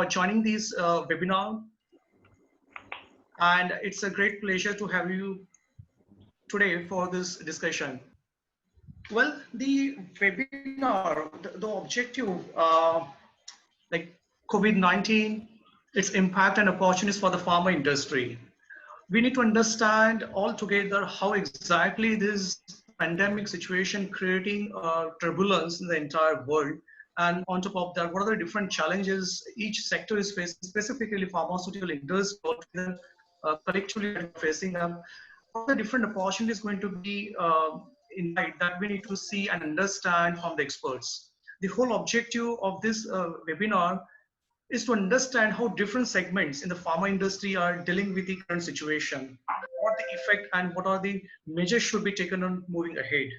for joining this webinar. And it's a great pleasure to have you today for this discussion. Well, the webinar, the objective, like COVID-19, its impact and opportunities for the pharma industry. We need to understand altogether how exactly this pandemic situation creating turbulence in the entire world. And on top of that, what are the different challenges each sector is facing, specifically pharmaceutical industry altogether, collectively facing them. What are the different opportunities going to be in that we need to see and understand from the experts. The whole objective of this webinar is to understand how different segments in the pharma industry are dealing with the current situation, what the effect and what are the measures should be taken on moving ahead.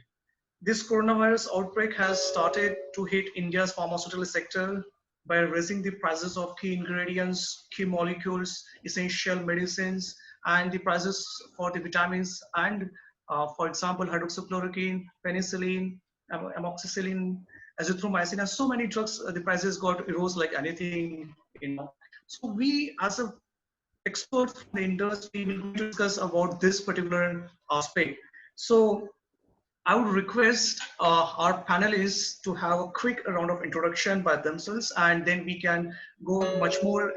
This coronavirus outbreak has started to hit India's pharmaceutical sector by raising the prices of key ingredients, key molecules, essential medicines, and the prices for the vitamins and, for example, hydroxychloroquine, penicillin, amoxicillin, azithromycin, and so many drugs, the prices got rose like anything, So we, as a experts from the industry, will discuss about this particular aspect. So I would request our panelists to have a quick round of introduction by themselves, and then we can go much more,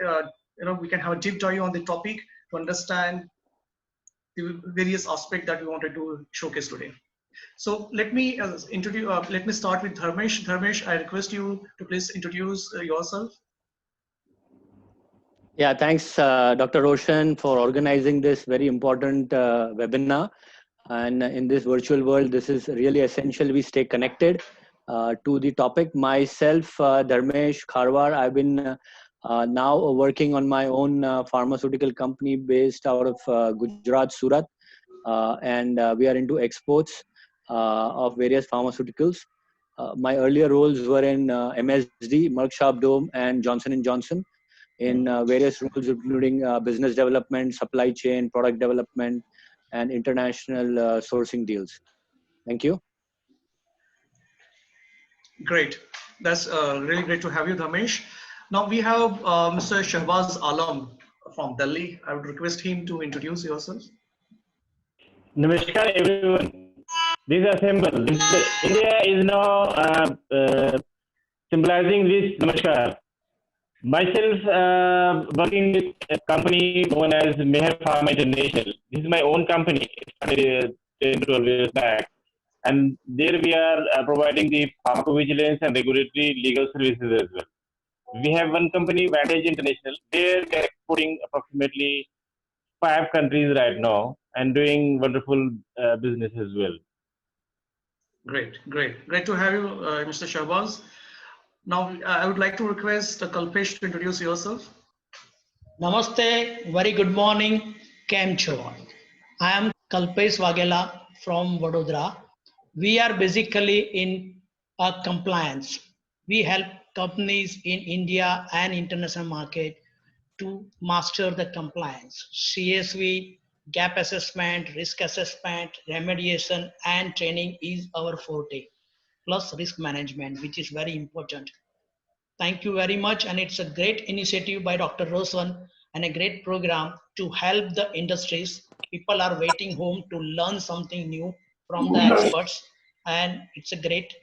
we can have a deep dive on the topic to understand the various aspects that we wanted to showcase today. So let me let me start with Dharmesh. Dharmesh, I request you to please introduce yourself. Yeah, thanks, Dr. Roshan, for organizing this very important webinar. And in this virtual world, this is really essential we stay connected to the topic. Myself, Dharmesh Kharwar, I've been now working on my own pharmaceutical company based out of Gujarat, Surat. And we are into exports of various pharmaceuticals. My earlier roles were in MSD, Merck Sharp Dohme, and Johnson & Johnson in various roles, including business development, supply chain, product development, and international sourcing deals. Thank you. Great. That's really great to have you, Dharmesh. Now we have Mr. Shahbaz Alam from Delhi. I would request him to introduce yourself. Namaskar, everyone. This assemble. India is now symbolizing this Namaskar. Myself working with a company known as Meher Pharma International. This is my own company. It started 10 to 12 years back. And there we are providing the pharmacovigilance and regulatory legal services as well. We have one company, Vantage International. There we are exporting approximately 5 countries right now and doing wonderful business as well. Great, great. Great to have you, Mr. Shahbaz. Now, I would like to request Kalpesh to introduce yourself. Namaste, very good morning, Kem Cho. I am Kalpesh Waghela from Vadodara. We are basically in compliance. We help companies in India and international market to master the compliance. CSV, gap assessment, risk assessment, remediation, and training is our forte, plus risk management, which is very important. Thank you very much. And it's a great initiative by Dr. Roshan and a great program to help the industries. People are waiting home to learn something new from the experts. And it's a great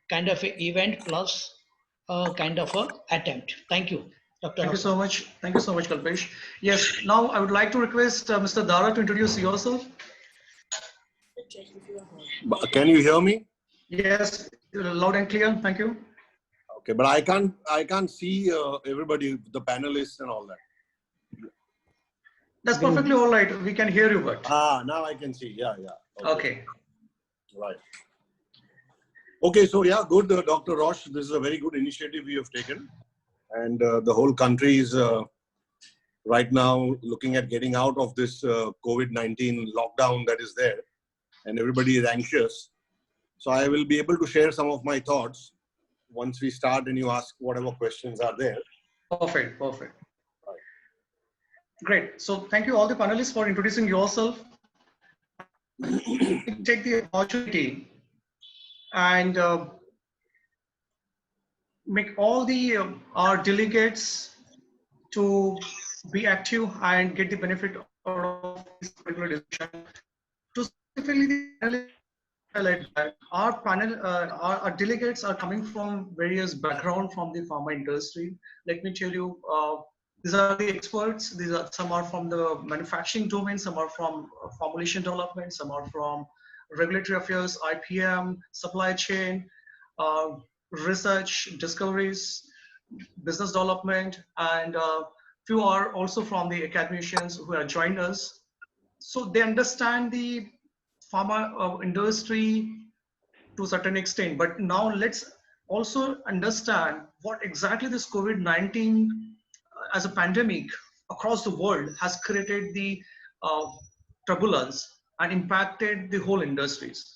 kind of an event plus kind of a attempt. Thank you, Dr. Thank Roshan. you so much. Thank you so much, Kalpesh. Yes, now I would like to request Mr. Dara to introduce yourself. Can you hear me? Yes, loud and clear. Thank you. Okay, but I can't see everybody, the panelists and all that. That's perfectly all right. We can hear you, but. Now I can see. Yeah. Okay. Right. Okay, so yeah, good, Dr. Rosh. This is a very good initiative you have taken. And the whole country is right now looking at getting out of this COVID-19 lockdown that is there. And everybody is anxious. So I will be able to share some of my thoughts once we start and you ask whatever questions are there. Perfect. Right. Great. So thank you all the panelists for introducing yourself. Take the opportunity and make all the our delegates to be active and get the benefit out of this particular discussion. To specifically the panelists highlight that our delegates are coming from various background from the pharma industry. Let me tell you, these are the experts. Some are from the manufacturing domain, some are from formulation development, some are from regulatory affairs, IPM, supply chain, uh, research, discoveries, business development, and few are also from the academicians who have joined us. So they understand the pharma industry to a certain extent. But now let's also understand what exactly this COVID-19 as a pandemic across the world has created the uh, turbulence and impacted the whole industries.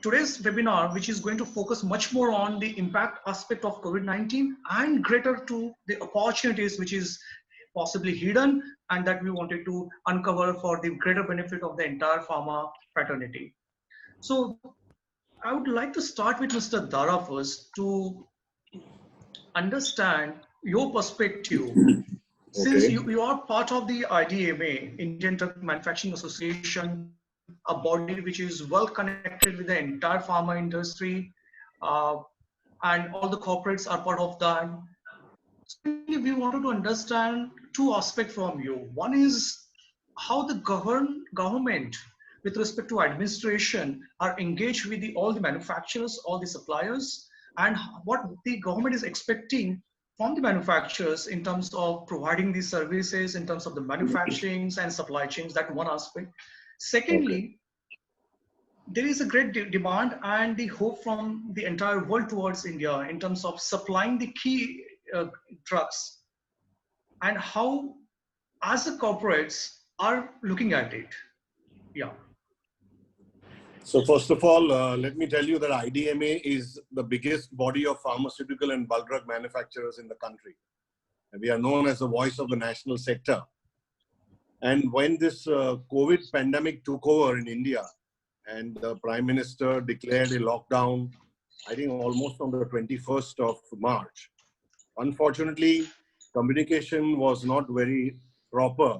Today's webinar, which is going to focus much more on the impact aspect of COVID-19 and greater to the opportunities which is possibly hidden and that we wanted to uncover for the greater benefit of the entire pharma fraternity. So I would like to start with Mr. Dara first to understand your perspective. Since Okay. you are part of the IDMA, Indian Drug Manufacturing Association, a body which is well connected with the entire pharma industry, uh, and all the corporates are part of that. So we wanted to understand two aspects from you. One is how the government, with respect to administration, are engaged with all the manufacturers, all the suppliers, and what the government is expecting from the manufacturers in terms of providing these services, in terms of the manufacturing and supply chains. That one aspect. Okay. Secondly, there is a great demand and the hope from the entire world towards India in terms of supplying the key drugs, and how as the corporates are looking at it. Yeah. So first of all, let me tell you that IDMA is the biggest body of pharmaceutical and bulk drug manufacturers in the country. And we are known as the voice of the national sector. And when this COVID pandemic took over in India and the Prime Minister declared a lockdown, I think almost on the 21st of March, unfortunately, communication was not very proper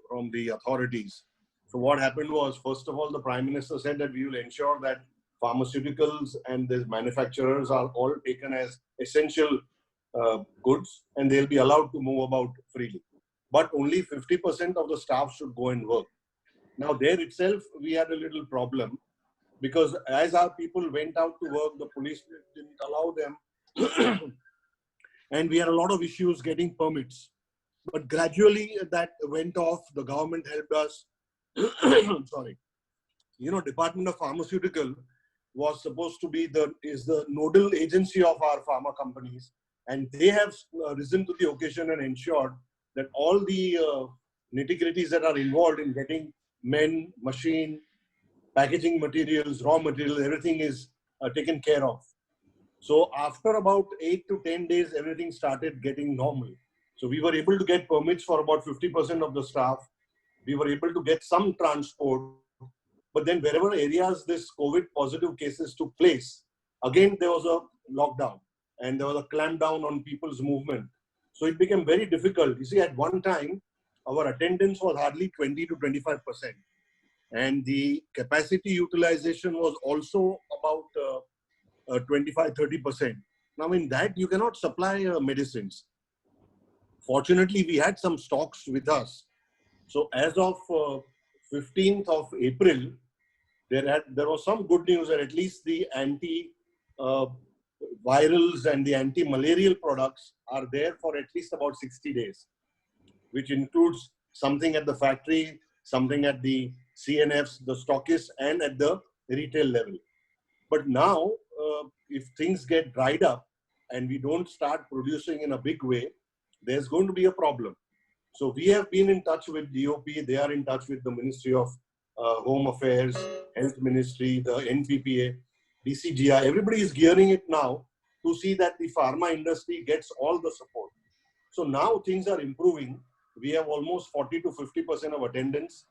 from the authorities. So what happened was, first of all, the Prime Minister said that we will ensure that pharmaceuticals and the manufacturers are all taken as essential goods and they'll be allowed to move about freely. But only 50% of the staff should go and work. Now there itself, we had a little problem because as our people went out to work, the police didn't allow them. And we had a lot of issues getting permits. But gradually that went off. The government helped us. Sorry. You know, Department of Pharmaceutical was supposed to be the nodal agency of our pharma companies. And they have risen to the occasion and ensured that all the nitty-gritties that are involved in getting men, machine, packaging materials, raw materials, everything is taken care of. So after about 8 to 10 days, everything started getting normal. So we were able to get permits for about 50% of the staff. We were able to get some transport. But then wherever areas this COVID positive cases took place, again, there was a lockdown and there was a clampdown on people's movement. So it became very difficult. You see, at one time, our attendance was hardly 20 to 25%. And the capacity utilization was also about 25-30%. Now in that you cannot supply medicines. Fortunately, we had some stocks with us. So as of 15th of April, there was some good news that at least the anti-virals and the anti-malarial products are there for at least about 60 days, which includes something at the factory, something at the CNFs, the stockists, and at the retail level. But now, if things get dried up and we don't start producing in a big way, there's going to be a problem. So we have been in touch with DOP. They are in touch with the Ministry of Home Affairs, Health Ministry, the NPPA, DCGI. Everybody is gearing it now to see that the pharma industry gets all the support. So now things are improving. We have almost 40 to 50% of attendance.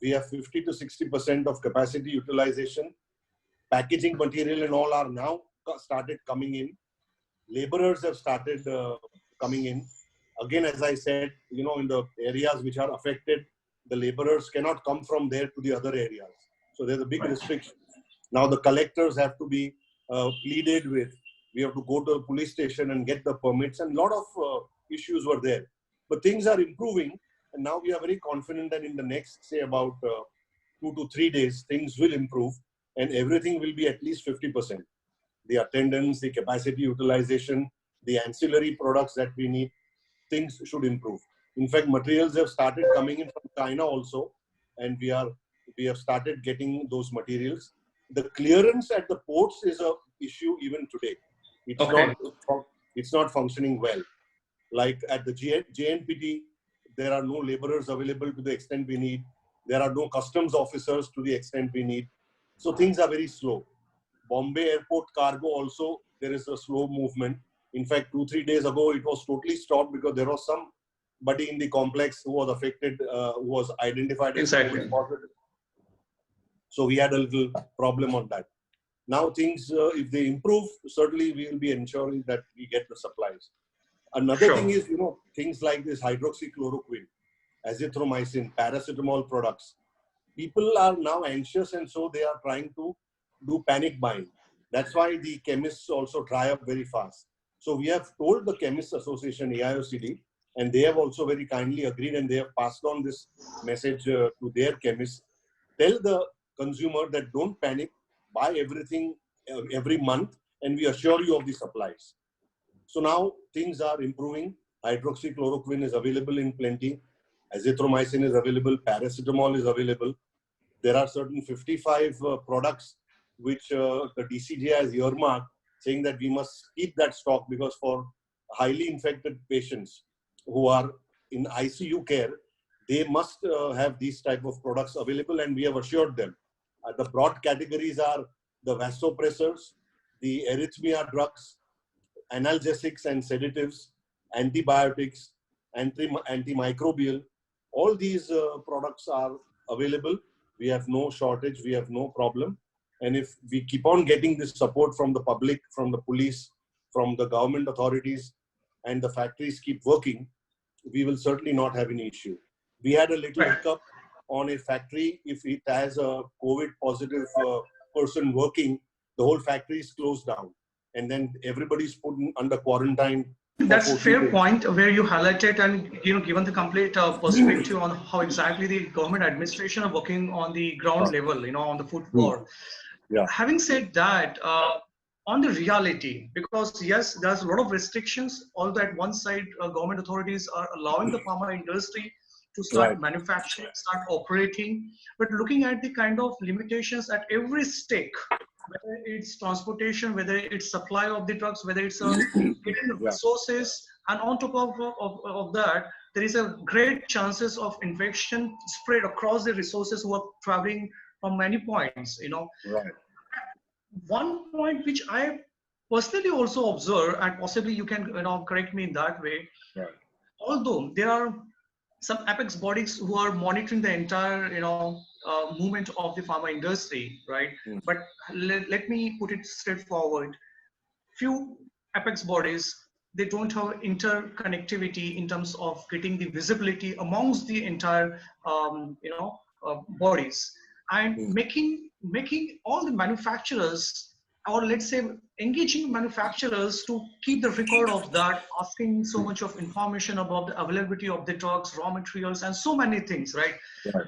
We have 50 to 60% of capacity utilization. Packaging material and all are now started coming in. laborers have started coming in. Again, as I said, you know, in the areas which are affected, the laborers cannot come from there to the other areas. So there's a big restriction. Now the collectors have to be pleaded with. We have to go to the police station and get the permits, and a lot of issues were there. But things are improving, and now we are very confident that in the next, say, about 2 to 3 days, things will improve, and everything will be at least 50%. The attendance, the capacity utilization, the ancillary products that we need, things should improve. In fact, materials have started coming in from China also, and we have started getting those materials. The clearance at the ports is an issue even today. It's not functioning well. Like at the JNPT, there are no laborers available to the extent we need. There are no customs officers to the extent we need. So things are very slow. Bombay Airport cargo also, there is a slow movement. In fact, 2-3 days ago, it was totally stopped because there was somebody in the complex who was affected, who was identified as COVID positive. So we had a little problem on that. Now things, if they improve, certainly we will be ensuring that we get the supplies. Another thing is, you know, things like this hydroxychloroquine, azithromycin, paracetamol products. People are now anxious, and so they are trying to do panic buying. That's why the chemists also dry up very fast. So we have told the Chemists Association, AIOCD, and they have also very kindly agreed, and they have passed on this message to their chemists. Tell the consumer that don't panic, buy everything every month, and we assure you of the supplies. So now things are improving. Hydroxychloroquine is available in plenty. Azithromycin is available. Paracetamol is available. There are certain 55 products which the DCGI has earmarked, saying that we must keep that stock because for highly infected patients who are in ICU care, they must have these type of products available, and we have assured them. The broad categories are the vasopressors, the arrhythmia drugs, analgesics and sedatives, antibiotics, antimicrobial. All these products are available. We have no shortage, we have no problem. And if we keep on getting this support from the public, from the police, from the government authorities, and the factories keep working, we will certainly not have any issue. We had a little hiccup on a factory. If it has a COVID positive person working, the whole factory is closed down. And then everybody's put under quarantine. That's a fair point where you highlighted and, you know, given the complete perspective on how exactly the government administration are working on the ground level, you know, on the food war. Yeah. Having said that, on the reality, because yes, there's a lot of restrictions, although at one side, government authorities are allowing the pharma industry to start manufacturing, start operating, but looking at the kind of limitations at every stake, whether it's transportation, whether it's supply of the drugs, whether it's getting the resources, and on top of that, there is a great chances of infection spread across the resources who are traveling from many points, you know. One point which I personally also observe, and possibly you can, you know, correct me in that way, although there are some apex bodies who are monitoring the entire, you know, movement of the pharma industry, right? But let me put it straightforward. Few apex bodies, they don't have interconnectivity in terms of getting the visibility amongst the entire, you know, bodies, and making all the manufacturers, or let's say engaging manufacturers to keep the record of that, asking so much of information about the availability of the drugs, raw materials, and so many things, right?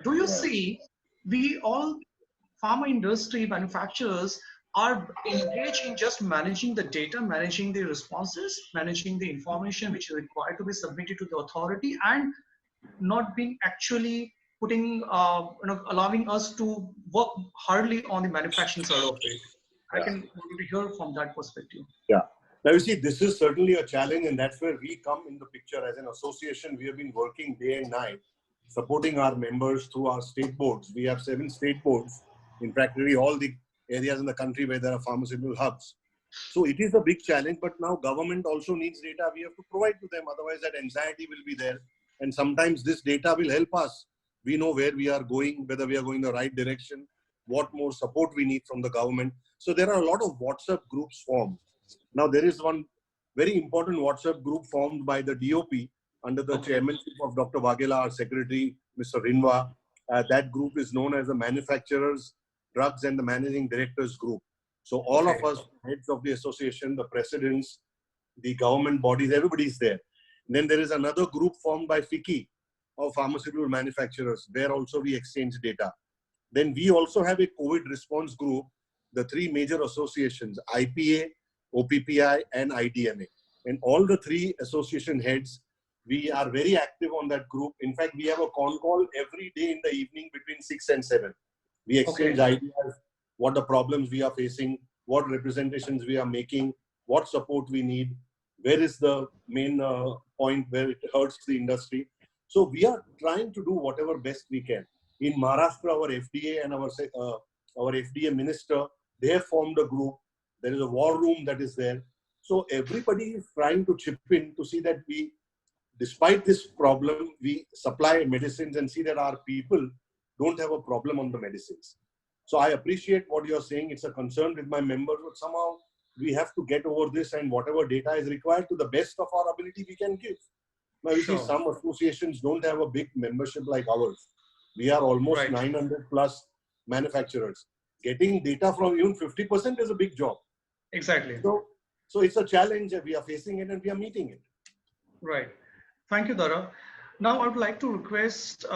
Do you see we all pharma industry manufacturers are engaged in just managing the data, managing the responses, managing the information which is required to be submitted to the authority, and not being actually putting, you know, allowing us to work hardly on the manufacturing side of it? I can hear from that perspective. Yeah. Now you see, this is certainly a challenge, and that's where we come in the picture. As an association, we have been working day and night, supporting our members through our state boards. We have 7 state boards in practically all the areas in the country where there are pharmaceutical hubs. So it is a big challenge, but now government also needs data. We have to provide to them, otherwise that anxiety will be there. And sometimes this data will help us. We know where we are going, whether we are going the right direction, what more support we need from the government. So there are a lot of WhatsApp groups formed. Now there is one very important WhatsApp group formed by the DOP under the chairmanship of Dr. Waghela, our secretary, Mr. Rinwa. That group is known as the Manufacturers, Drugs and the Managing Directors Group. So all of us, heads of the association, the presidents, the government bodies, everybody's there. Then there is another group formed by FICCI of pharmaceutical manufacturers, where also we exchange data. Then we also have a COVID response group, the three major associations, IPA, OPPI and IDMA. And all the three association heads, we are very active on that group. In fact, we have a con call every day in the evening between 6 and 7. We exchange ideas, what the problems we are facing, what representations we are making, what support we need, where is the main point where it hurts the industry. So we are trying to do whatever best we can. In Maharashtra, our FDA and our FDA minister, they have formed a group. There is a war room that is there. So everybody is trying to chip in to see that we, despite this problem, we supply medicines and see that our people don't have a problem on the medicines. So I appreciate what you're saying. It's a concern with my members, but somehow we have to get over this, and whatever data is required, to the best of our ability, we can give. Now, you see, some associations don't have a big membership like ours. We are almost 900 plus manufacturers. Getting data from even 50% is a big job. Exactly. So it's a challenge. We are facing it and we are meeting it. Right. Thank you, Dara. Now, I would like to request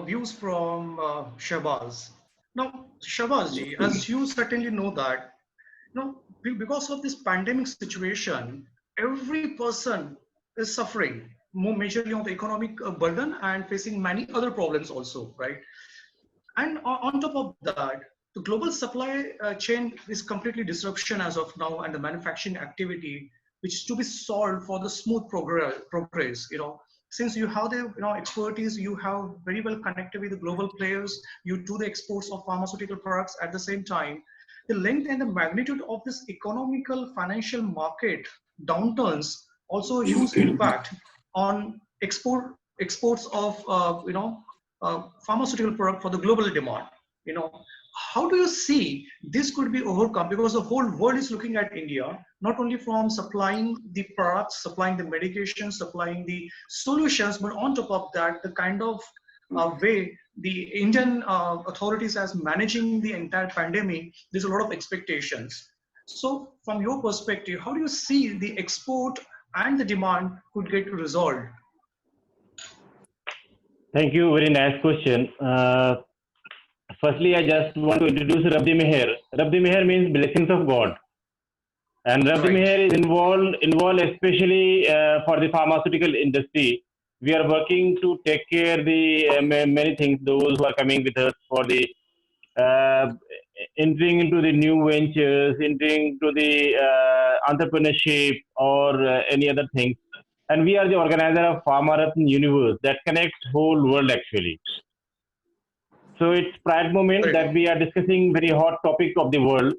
views from Shahbaz. Now, Shahbaz ji, as you certainly know that, because of this pandemic situation, every person is suffering more majorly on the economic burden and facing many other problems also, right? And on top of that, the global supply chain is completely disruption as of now, and the manufacturing activity, which is to be solved for the smooth progress. Since you have the expertise, you have very well connected with the global players, you do the exports of pharmaceutical products at the same time. The length and the magnitude of this economical financial market downturns also a huge impact on exports of pharmaceutical product for the global demand. How do you see this could be overcome? Because the whole world is looking at India, not only from supplying the products, supplying the medications, supplying the solutions, but on top of that, the kind of way the Indian authorities as managing the entire pandemic, there's a lot of expectations. So from your perspective, how do you see the export and the demand could get resolved? Thank you. Very nice question. Firstly, I just want to introduce Rabbi Meher. Rabbi Meher means blessings of God. And Rabbi Meher is involved especially for the pharmaceutical industry. We are working to take care the many things, those who are coming with us for the entering into the new ventures, entering into the entrepreneurship or any other things. And we are the organizer of Pharmaratna Universe that connects whole world actually. So it's pride moment that we are discussing very hot topic of the world.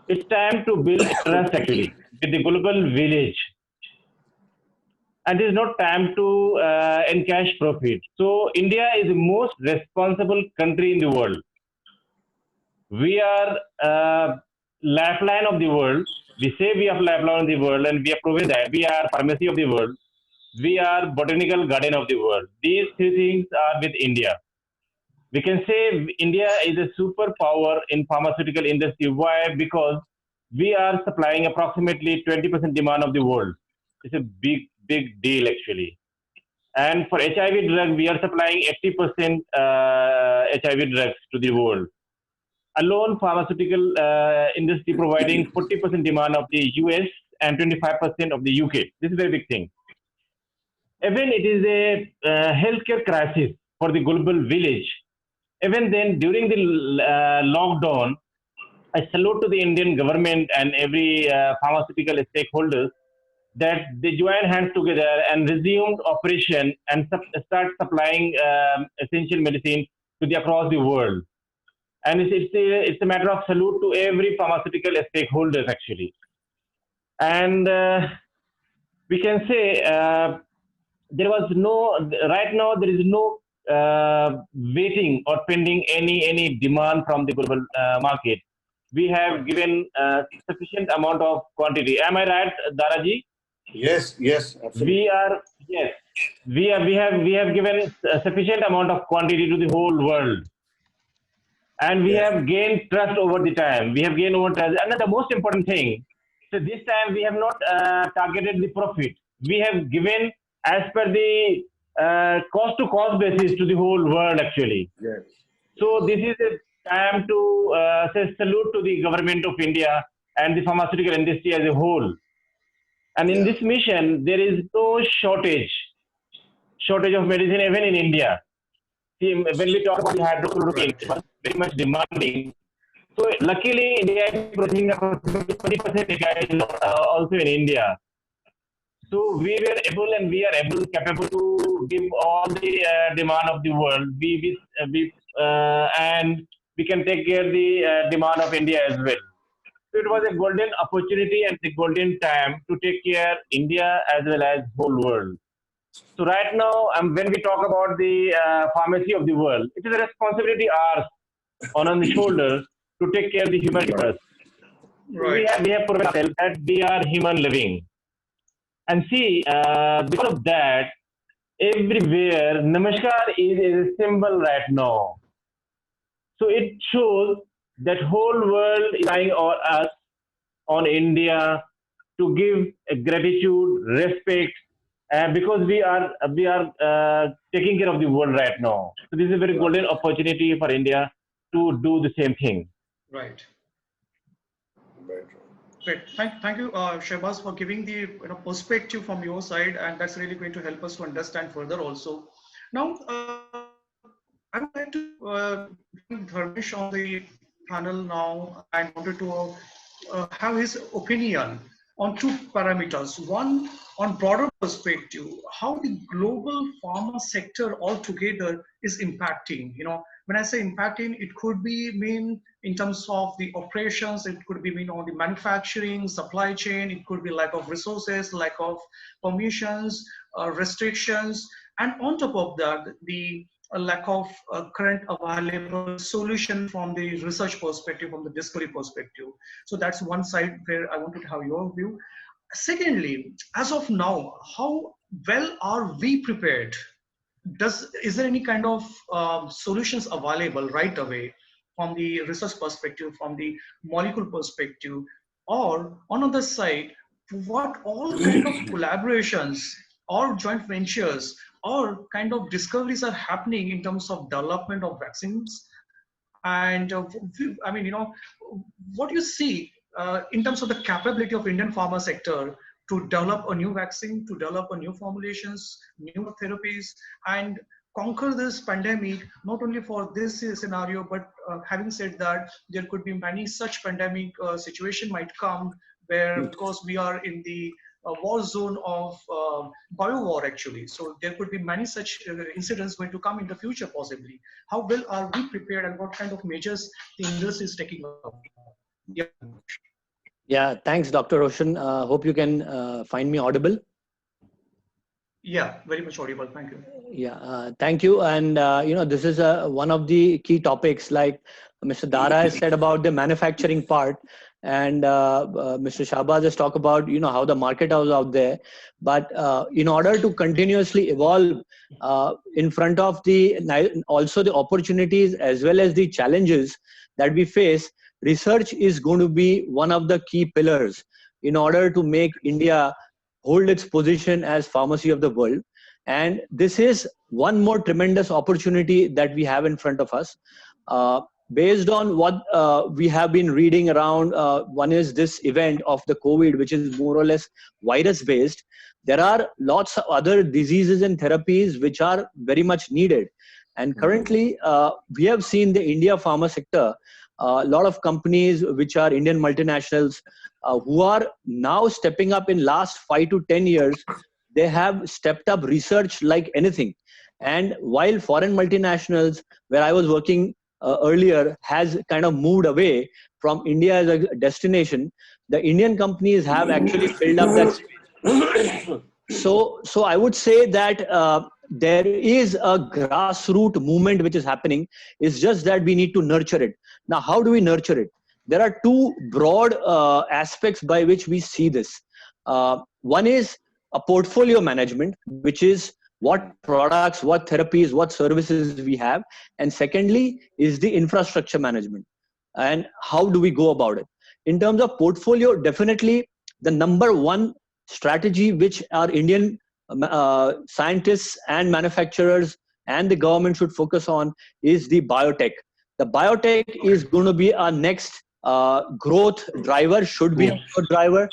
It's time to build trust actually with the global village. And it is not time to encash profit. So India is the most responsible country in the world. We are lifeline of the world. We say we are lifeline of the world, and we have proven that we are pharmacy of the world. We are botanical garden of the world. These three things are with India. We can say India is a superpower in pharmaceutical industry. Why? Because we are supplying approximately 20% demand of the world. It's a big deal actually. And for HIV drug, we are supplying 80% HIV drugs to the world. Alone, pharmaceutical industry providing 40% demand of the US and 25% of the UK. This is a very big thing. Even it is a healthcare crisis for the global village. Even then, during the lockdown, I salute to the Indian government and every pharmaceutical stakeholders that they joined hands together and resumed operation and start supplying essential medicine to the across the world. And it's a matter of salute to every pharmaceutical stakeholders actually. And we can say there was no, right now there is no waiting or pending any demand from the global market. We have given sufficient amount of quantity. Am I right, Daraji? Yes, yes, absolutely. We are, yes, we have given a sufficient amount of quantity to the whole world, and we Yes. have gained trust over the time. We have gained over trust, and the most important thing. So this time we have not targeted the profit. We have given as per the cost to cost basis to the whole world actually. Yes. So this is a time to say salute to the government of India and the pharmaceutical industry as a whole. And in Yeah. this mission, there is no shortage of medicine even in India. See, when we talk about the hydrochloroquine, Right. it was very much demanding. So luckily, India is producing approximately 20% also in India. So we were able and we are capable to give all the demand of the world. And we can take care of the demand of India as well. So it was a golden opportunity and the golden time to take care India as well as whole world. So right now, when we talk about the pharmacy of the world, it is a responsibility ours on the shoulders to take care of the human first. So Right. we have proven ourselves that we are human living. And see, because of that, everywhere, Namaskar is a symbol right now. So it shows that whole world is relying on us, on India, to give gratitude, respect, because we are taking care of the world right now. So this is a very golden opportunity for India to do the same thing. Right. Right. Great. Thank you, Shehbaz, for giving the perspective from your side, and that's really going to help us to understand further also. Now, I would like to bring Dharmesh on the panel now and wanted to have his opinion on two parameters. One, on broader perspective, how the global pharma sector altogether is impacting. When I say impacting, it could be mean in terms of the operations, it could be mean on the manufacturing, supply chain, it could be lack of resources, lack of permissions, restrictions, and on top of that, the lack of current available solution from the research perspective, from the discovery perspective. So that's one side where I wanted to have your view. Secondly, as of now, how well are we prepared? Is there any kind of solutions available right away from the research perspective, from the molecule perspective, or on other side, what all kind of collaborations or joint ventures or kind of discoveries are happening in terms of development of vaccines? And I mean, what do you see in terms of the capability of Indian pharma sector to develop a new vaccine, to develop a new formulations, new therapies, and conquer this pandemic, not only for this scenario, but having said that, there could be many such pandemic situation might come where, because we are in the war zone of bio war actually. So there could be many such incidents going to come in the future possibly. How well are we prepared and what kind of measures the industry is taking up? Yeah. Yeah, thanks, Dr. Roshan. Hope you can find me audible. Yeah, very much audible. Thank you. Yeah, thank you. And, this is one of the key topics, like Mr. Dara has said about the manufacturing part, and Mr. Shahbaz has talked about, how the market is out there. But in order to continuously evolve in front of also the opportunities as well as the challenges that we face, research is going to be one of the key pillars in order to make India hold its position as pharmacy of the world. And this is one more tremendous opportunity that we have in front of us. Based on what we have been reading around, one is this event of the COVID, which is more or less virus based. There are lots of other diseases and therapies which are very much needed. And currently, we have seen the India pharma sector, a lot of companies which are Indian multinationals who are now stepping up in last 5 to 10 years. They have stepped up research like anything. And while foreign multinationals, where I was working earlier, has kind of moved away from India as a destination, the Indian companies have actually filled up that space. So I would say that there is a grassroots movement which is happening. It's just that we need to nurture it. Now, how do we nurture it? There are two broad aspects by which we see this. One is a portfolio management, which is what products, what therapies, what services we have. And secondly is the infrastructure management. And how do we go about it? In terms of portfolio, definitely the number one strategy which our Indian scientists and manufacturers and the government should focus on is the biotech. The biotech is going to be our next growth driver, should be a growth driver.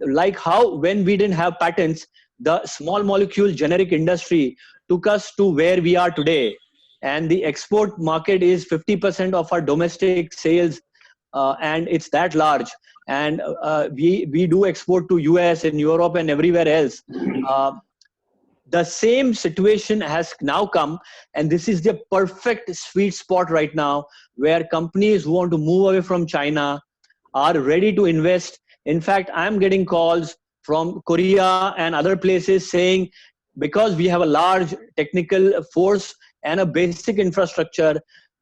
Like how when we didn't have patents, the small molecule generic industry took us to where we are today. And the export market is 50% of our domestic sales, and it's that large. And we do export to US and Europe and everywhere else. The same situation has now come, and this is the perfect sweet spot right now where companies who want to move away from China are ready to invest. In fact, I'm getting calls from Korea and other places saying, because we have a large technical force and a basic infrastructure,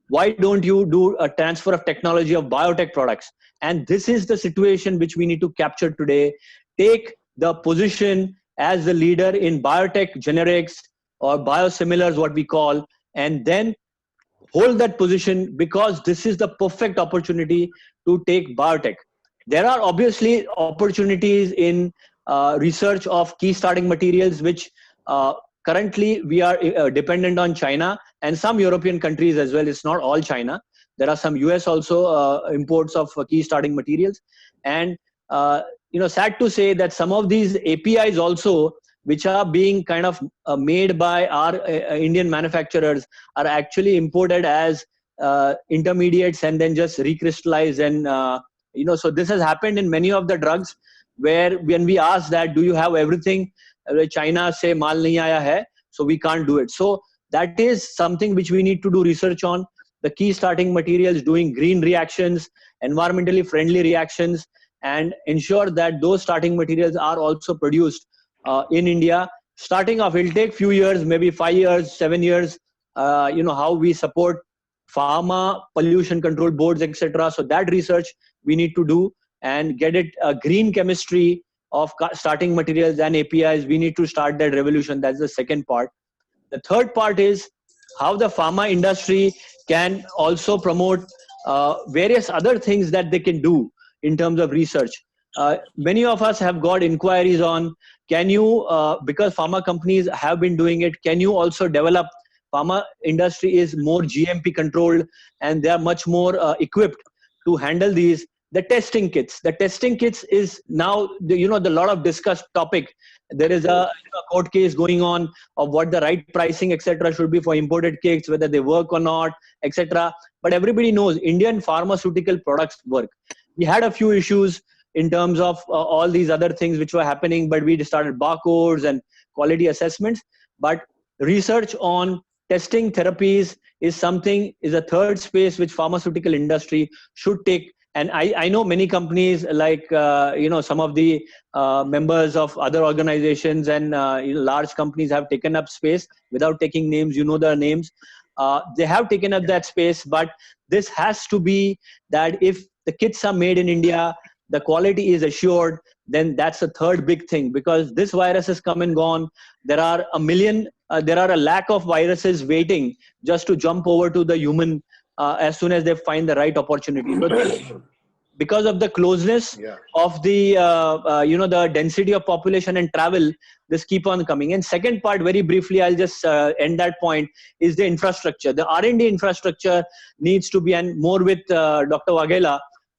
why don't you do a transfer of technology of biotech products? And this is the situation which we need to capture today. Take the position as the leader in biotech generics or biosimilars, what we call, and then hold that position, because this is the perfect opportunity to take biotech. There are obviously opportunities in research of key starting materials, which currently we are dependent on China and some European countries as well. It's not all China. There are some US also imports of key starting materials. And sad to say that some of these APIs also, which are being kind of made by our Indian manufacturers, are actually imported as intermediates and then just recrystallized. And so this has happened in many of the drugs, where when we ask that, do you have everything, China say mal nahi aaya hai, so we can't do it. So that is something which we need to do research on. The key starting materials, doing green reactions, environmentally friendly reactions, and ensure that those starting materials are also produced in India. Starting off, it'll take few years, maybe 5 years, 7 years, how we support pharma, pollution control boards, etc. So that research we need to do and get it green chemistry of starting materials and APIs. We need to start that revolution. That's the second part. The third part is how the pharma industry can also promote various other things that they can do in terms of research. Many of us have got inquiries on, can you, because pharma companies have been doing it, can you also develop, pharma industry is more GMP controlled and they are much more equipped to handle these. The testing kits. The testing kits is now, the lot of discussed topic. There is a court case going on of what the right pricing, etc., should be for imported kits, whether they work or not, etc. But everybody knows Indian pharmaceutical products work. We had a few issues in terms of all these other things which were happening, but we started barcodes and quality assessments. But research on testing therapies is a third space which pharmaceutical industry should take. And I know many companies like, some of the members of other organizations and large companies have taken up space without taking names, their names. They have taken up that space, but this has to be that if the kits are made in India, the quality is assured, then that's the third big thing, because this virus has come and gone. There are a lack of viruses waiting just to jump over to the human as soon as they find the right opportunity. So because of the closeness of the, the density of population and travel, this keep on coming. And second part, very briefly, I'll just end that point, is the infrastructure. The R&D infrastructure needs to be, and more with Dr.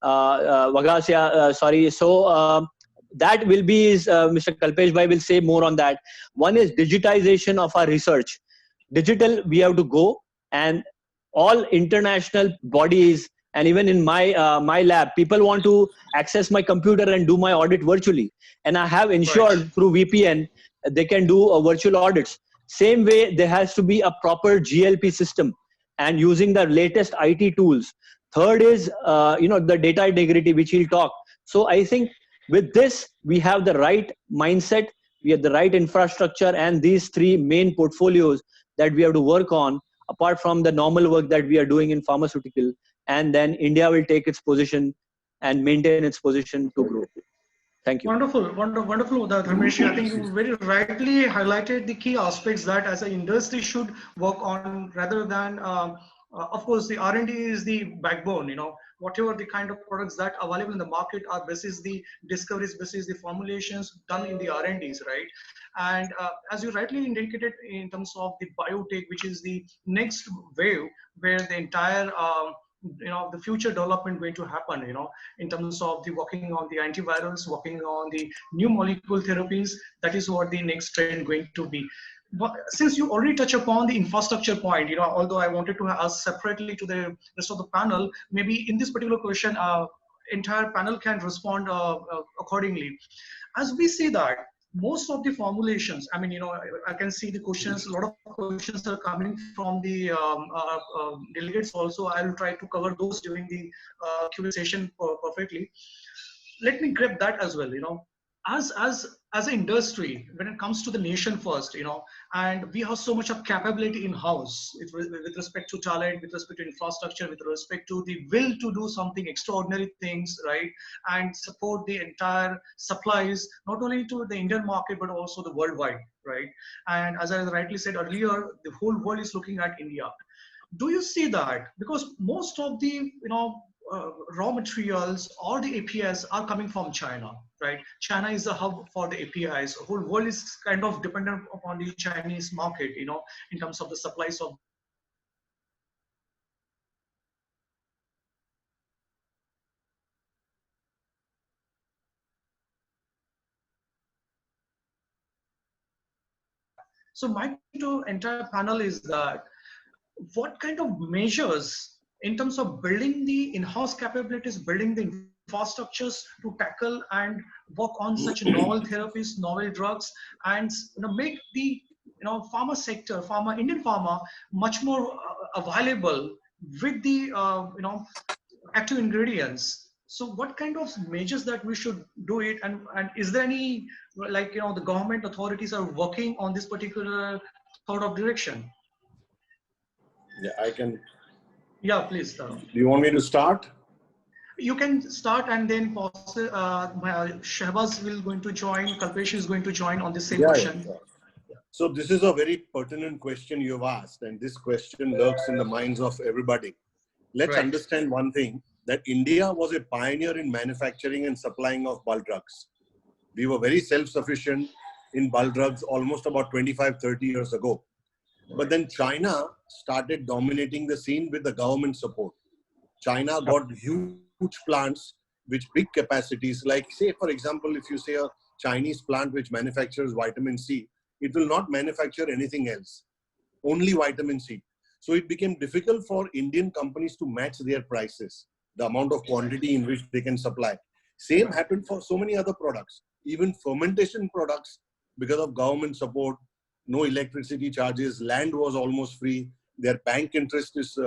Vagasia, sorry. So that will be, Mr. Kalpesh Bhai will say more on that. One is digitization of our research. Digital, we have to go, and all international bodies, and even in my lab, people want to access my computer and do my audit virtually. And I have ensured through VPN, they can do virtual audits. Same way, there has to be a proper GLP system and using the latest IT tools. Third is, the data integrity, which he'll talk. So I think with this, we have the right mindset, we have the right infrastructure, and these three main portfolios that we have to work on, apart from the normal work that we are doing in pharmaceutical. And then India will take its position and maintain its position to grow. Thank you. Wonderful, wonderful, Dharmesh. I think you very rightly highlighted the key aspects that as an industry should work on, rather than, of course, the R&D is the backbone. Whatever the kind of products that are available in the market are basis the discoveries, basis the formulations done in the R&Ds, right? And as you rightly indicated in terms of the biotech, which is the next wave where the entire the future development going to happen, in terms of the working on the antivirals, working on the new molecule therapies. That is what the next trend going to be. But since you already touch upon the infrastructure point, although I wanted to ask separately to the rest of the panel, maybe in this particular question, entire panel can respond accordingly. As we see that most of the formulations, I mean, I can see the questions, a lot of questions are coming from the delegates also. I will try to cover those during the Q&A session perfectly. Let me grab that as well. As an industry, when it comes to the nation first, and we have so much of capability in house with respect to talent, with respect to infrastructure, with respect to the will to do something extraordinary things, right, and support the entire supplies not only to the Indian market but also the worldwide, right? And as I rightly said earlier, the whole world is looking at India. Do you see that? Because most of the raw materials or the APIs are coming from China, right? China is the hub for the APIs. The whole world is kind of dependent upon the Chinese market, in terms of the supplies of. So my to entire panel is that what kind of measures in terms of building the in-house capabilities, building the infrastructures to tackle and work on such novel therapies, novel drugs, and make the pharma sector, Indian pharma, much more available with the active ingredients. So what kind of measures that we should do it, and is there any, like, the government authorities are working on this particular sort of direction? Yeah, I can. Yeah, please. Do you want me to start? You can start, and then Shehbaz will going to join, Kalpesh is going to join on the same question. Yeah. So this is a very pertinent question you've asked, and this question lurks in the minds of everybody. Let's understand one thing, that India was a pioneer in manufacturing and supplying of bulk drugs. We were very self-sufficient in bulk drugs almost about 25-30 years ago. But then China started dominating the scene with the government support. China got huge plants with big capacities. Like, say, for example, if you say a Chinese plant which manufactures vitamin C, it will not manufacture anything else, only vitamin C. So it became difficult for Indian companies to match their prices, the amount of quantity in which they can supply. Same happened for so many other products, even fermentation products, because of government support, no electricity charges, land was almost free, their bank interest is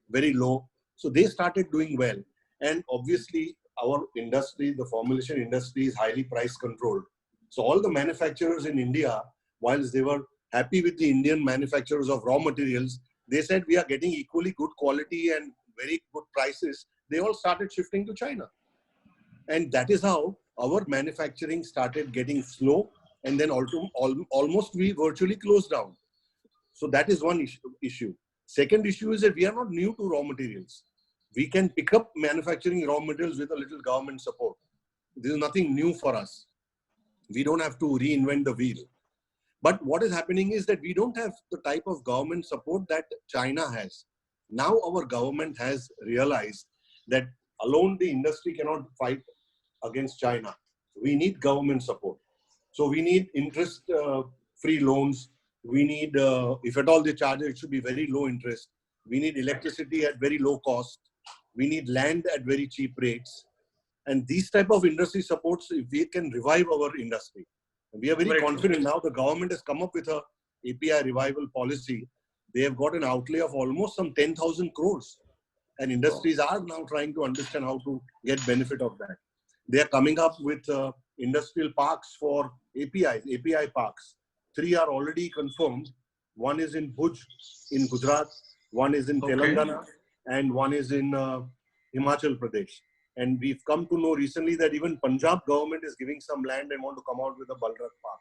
very low. So they started doing well. And obviously our industry, the formulation industry, is highly price controlled. So all the manufacturers in India, whilst they were happy with the Indian manufacturers of raw materials, they said we are getting equally good quality and very good prices. They all started shifting to China. And that is how our manufacturing started getting slow. And then almost we virtually closed down. So that is one issue. Second issue is that we are not new to raw materials. We can pick up manufacturing raw materials with a little government support. This is nothing new for us. We don't have to reinvent the wheel. But what is happening is that we don't have the type of government support that China has. Now our government has realized that alone the industry cannot fight against China. We need government support. So we need interest-free loans. We need, if at all they charge, it should be very low interest. We need electricity at very low cost. We need land at very cheap rates. And these type of industry supports, if we can revive our industry. And we are very confident now. The government has come up with a API revival policy. They have got an outlay of almost some 10,000 crores. And industries are now trying to understand how to get benefit of that. They are coming up with industrial parks for APIs, API parks. 3 are already confirmed. One is in Bhuj in Gujarat, one is in Telangana, and one is in Himachal Pradesh. And we've come to know recently that even Punjab government is giving some land and want to come out with a Balrak Park.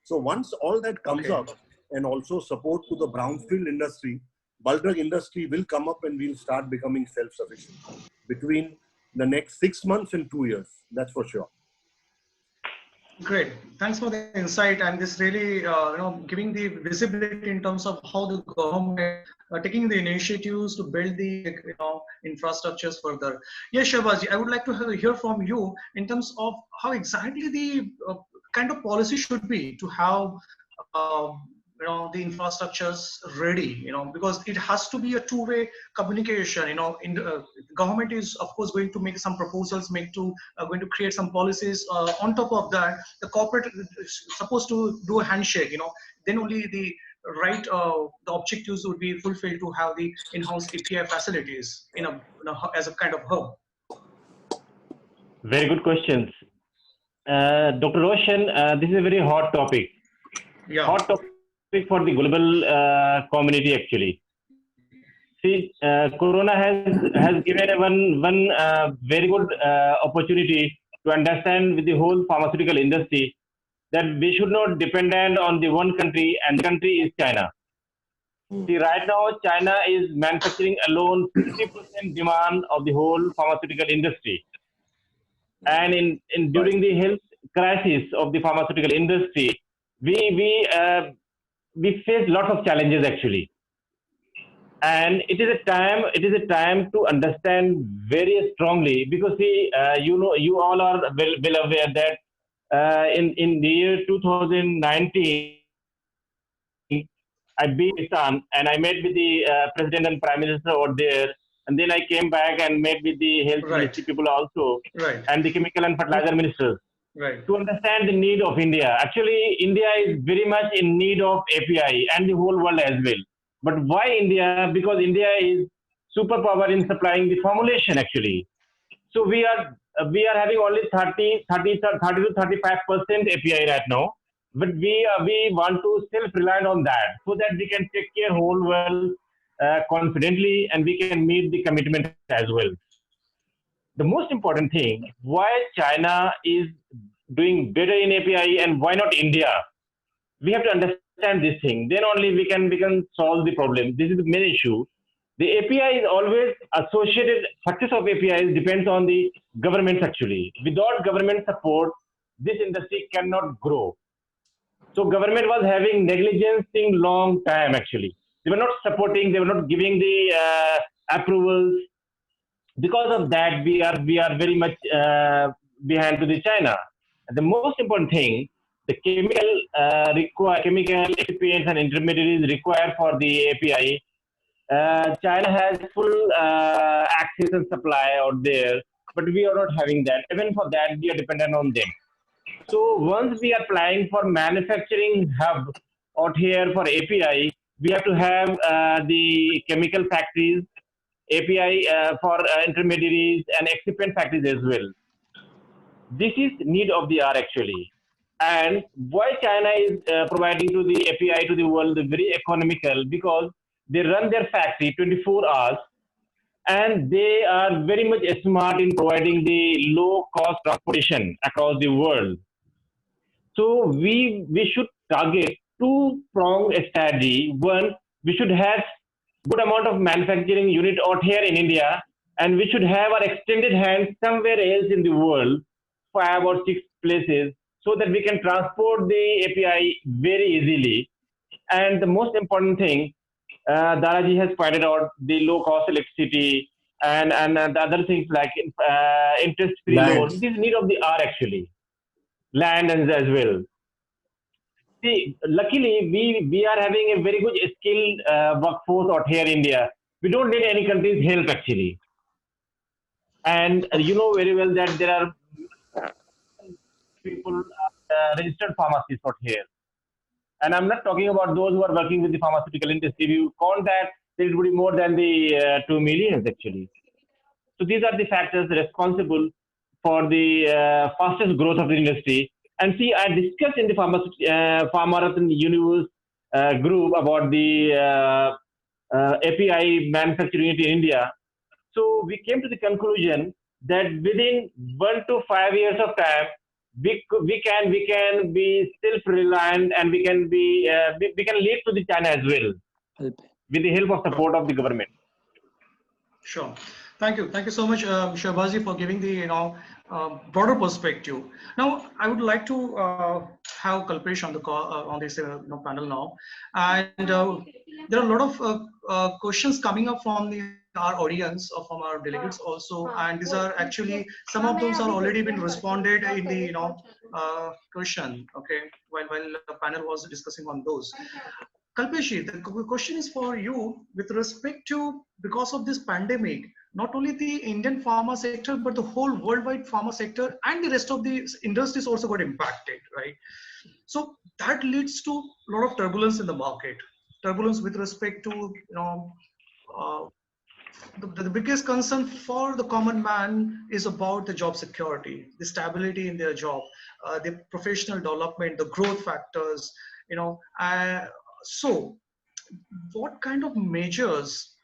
So once all that comes up, and also support to the brownfield industry, Balrak industry will come up and we'll start becoming self-sufficient between the next 6 months and 2 years. That's for sure. Great. Thanks for the insight and this really, giving the visibility in terms of how the government taking the initiatives to build the, infrastructures further. Yes, Shahbaz, I would like to hear from you in terms of how exactly the kind of policy should be to have, the infrastructures ready, because it has to be a two-way communication. Government is of course going to make some proposals, going to create some policies. On top of that, the corporate is supposed to do a handshake. Then only the the objectives would be fulfilled to have the in-house API facilities as a kind of hub. Very good questions. Dr. Roshan, this is a very hot topic. Yeah. Hot topic for the global community actually. See, Corona has given one very good opportunity to understand with the whole pharmaceutical industry that we should not dependent on the one country, and the country is China. See, right now China is manufacturing alone 50% demand of the whole pharmaceutical industry. And during the health crisis of the pharmaceutical industry, we face lots of challenges actually. And it is a time to understand very strongly, because see, you all are well aware that in the year 2019, I been in Pakistan and I met with the president and prime minister over there, and then I came back and met with the health ministry people also, and the chemical and fertilizer ministers, to understand the need of India. Actually, India is very much in need of API and the whole world as well. But why India? Because India is superpower in supplying the formulation actually. So we are having only 30 to 35% API right now, but we want to self-reliant on that so that we can take care whole world confidently, and we can meet the commitment as well. The most important thing, why China is doing better in API and why not India? We have to understand this thing. Then only we can solve the problem. This is the main issue. The API is always associated, success of API depends on the governments actually. Without government support, this industry cannot grow. So government was having negligence in long time actually. They were not supporting, they were not giving the approvals. Because of that, we are very much behind to the China. And the most important thing, the chemical excipients and intermediaries required for the API. China has full access and supply out there, but we are not having that. Even for that, we are dependent on them. So once we are applying for manufacturing hub out here for API, we have to have the chemical factories, API for intermediaries and excipient factories as well. This is need of the hour actually. And why China is providing to the API to the world very economical, because they run their factory 24 hours and they are very much smart in providing the low cost transportation across the world. So we should target two-pronged strategy. One, we should have good amount of manufacturing unit out here in India, and we should have our extended hand somewhere else in the world, 5 or 6 places, so that we can transport the API very easily. And the most important thing, Daraji has pointed out the low cost electricity and the other things like interest-free loan. This is need of the hour actually. Land as well. See, luckily we are having a very good skilled workforce out here in India. We don't need any country's help actually. And you know very well that there are people registered pharmacists out here. And I'm not talking about those who are working with the pharmaceutical industry. If you count that, it would be more than the 2 million actually. So these are the factors responsible for the fastest growth of the industry. And see, I discussed in the Pharmarathon Universe group about the API manufacturing in India. So we came to the conclusion that within 1 to 5 years of time, we can be self-reliant, and we can lead to the China as well Help. with the help of support of the government. Sure. Thank you. Thank you so much, Shahbazi, for giving the broader perspective. Now, I would like to have Kalpesh on the call on this panel now, and there are a lot of questions coming up from our audience or from our delegates also, and these are actually some of those are already been responded in the question. Okay, while the panel was discussing on those. Kalpeshi, the question is for you with respect to, because of this pandemic, not only the Indian pharma sector, but the whole worldwide pharma sector and the rest of the industries also got impacted, right? So that leads to a lot of turbulence in the market. Turbulence with respect to, uh, the biggest concern for the common man is about the job security, the stability in their job, the professional development, the growth factors, so what kind of measures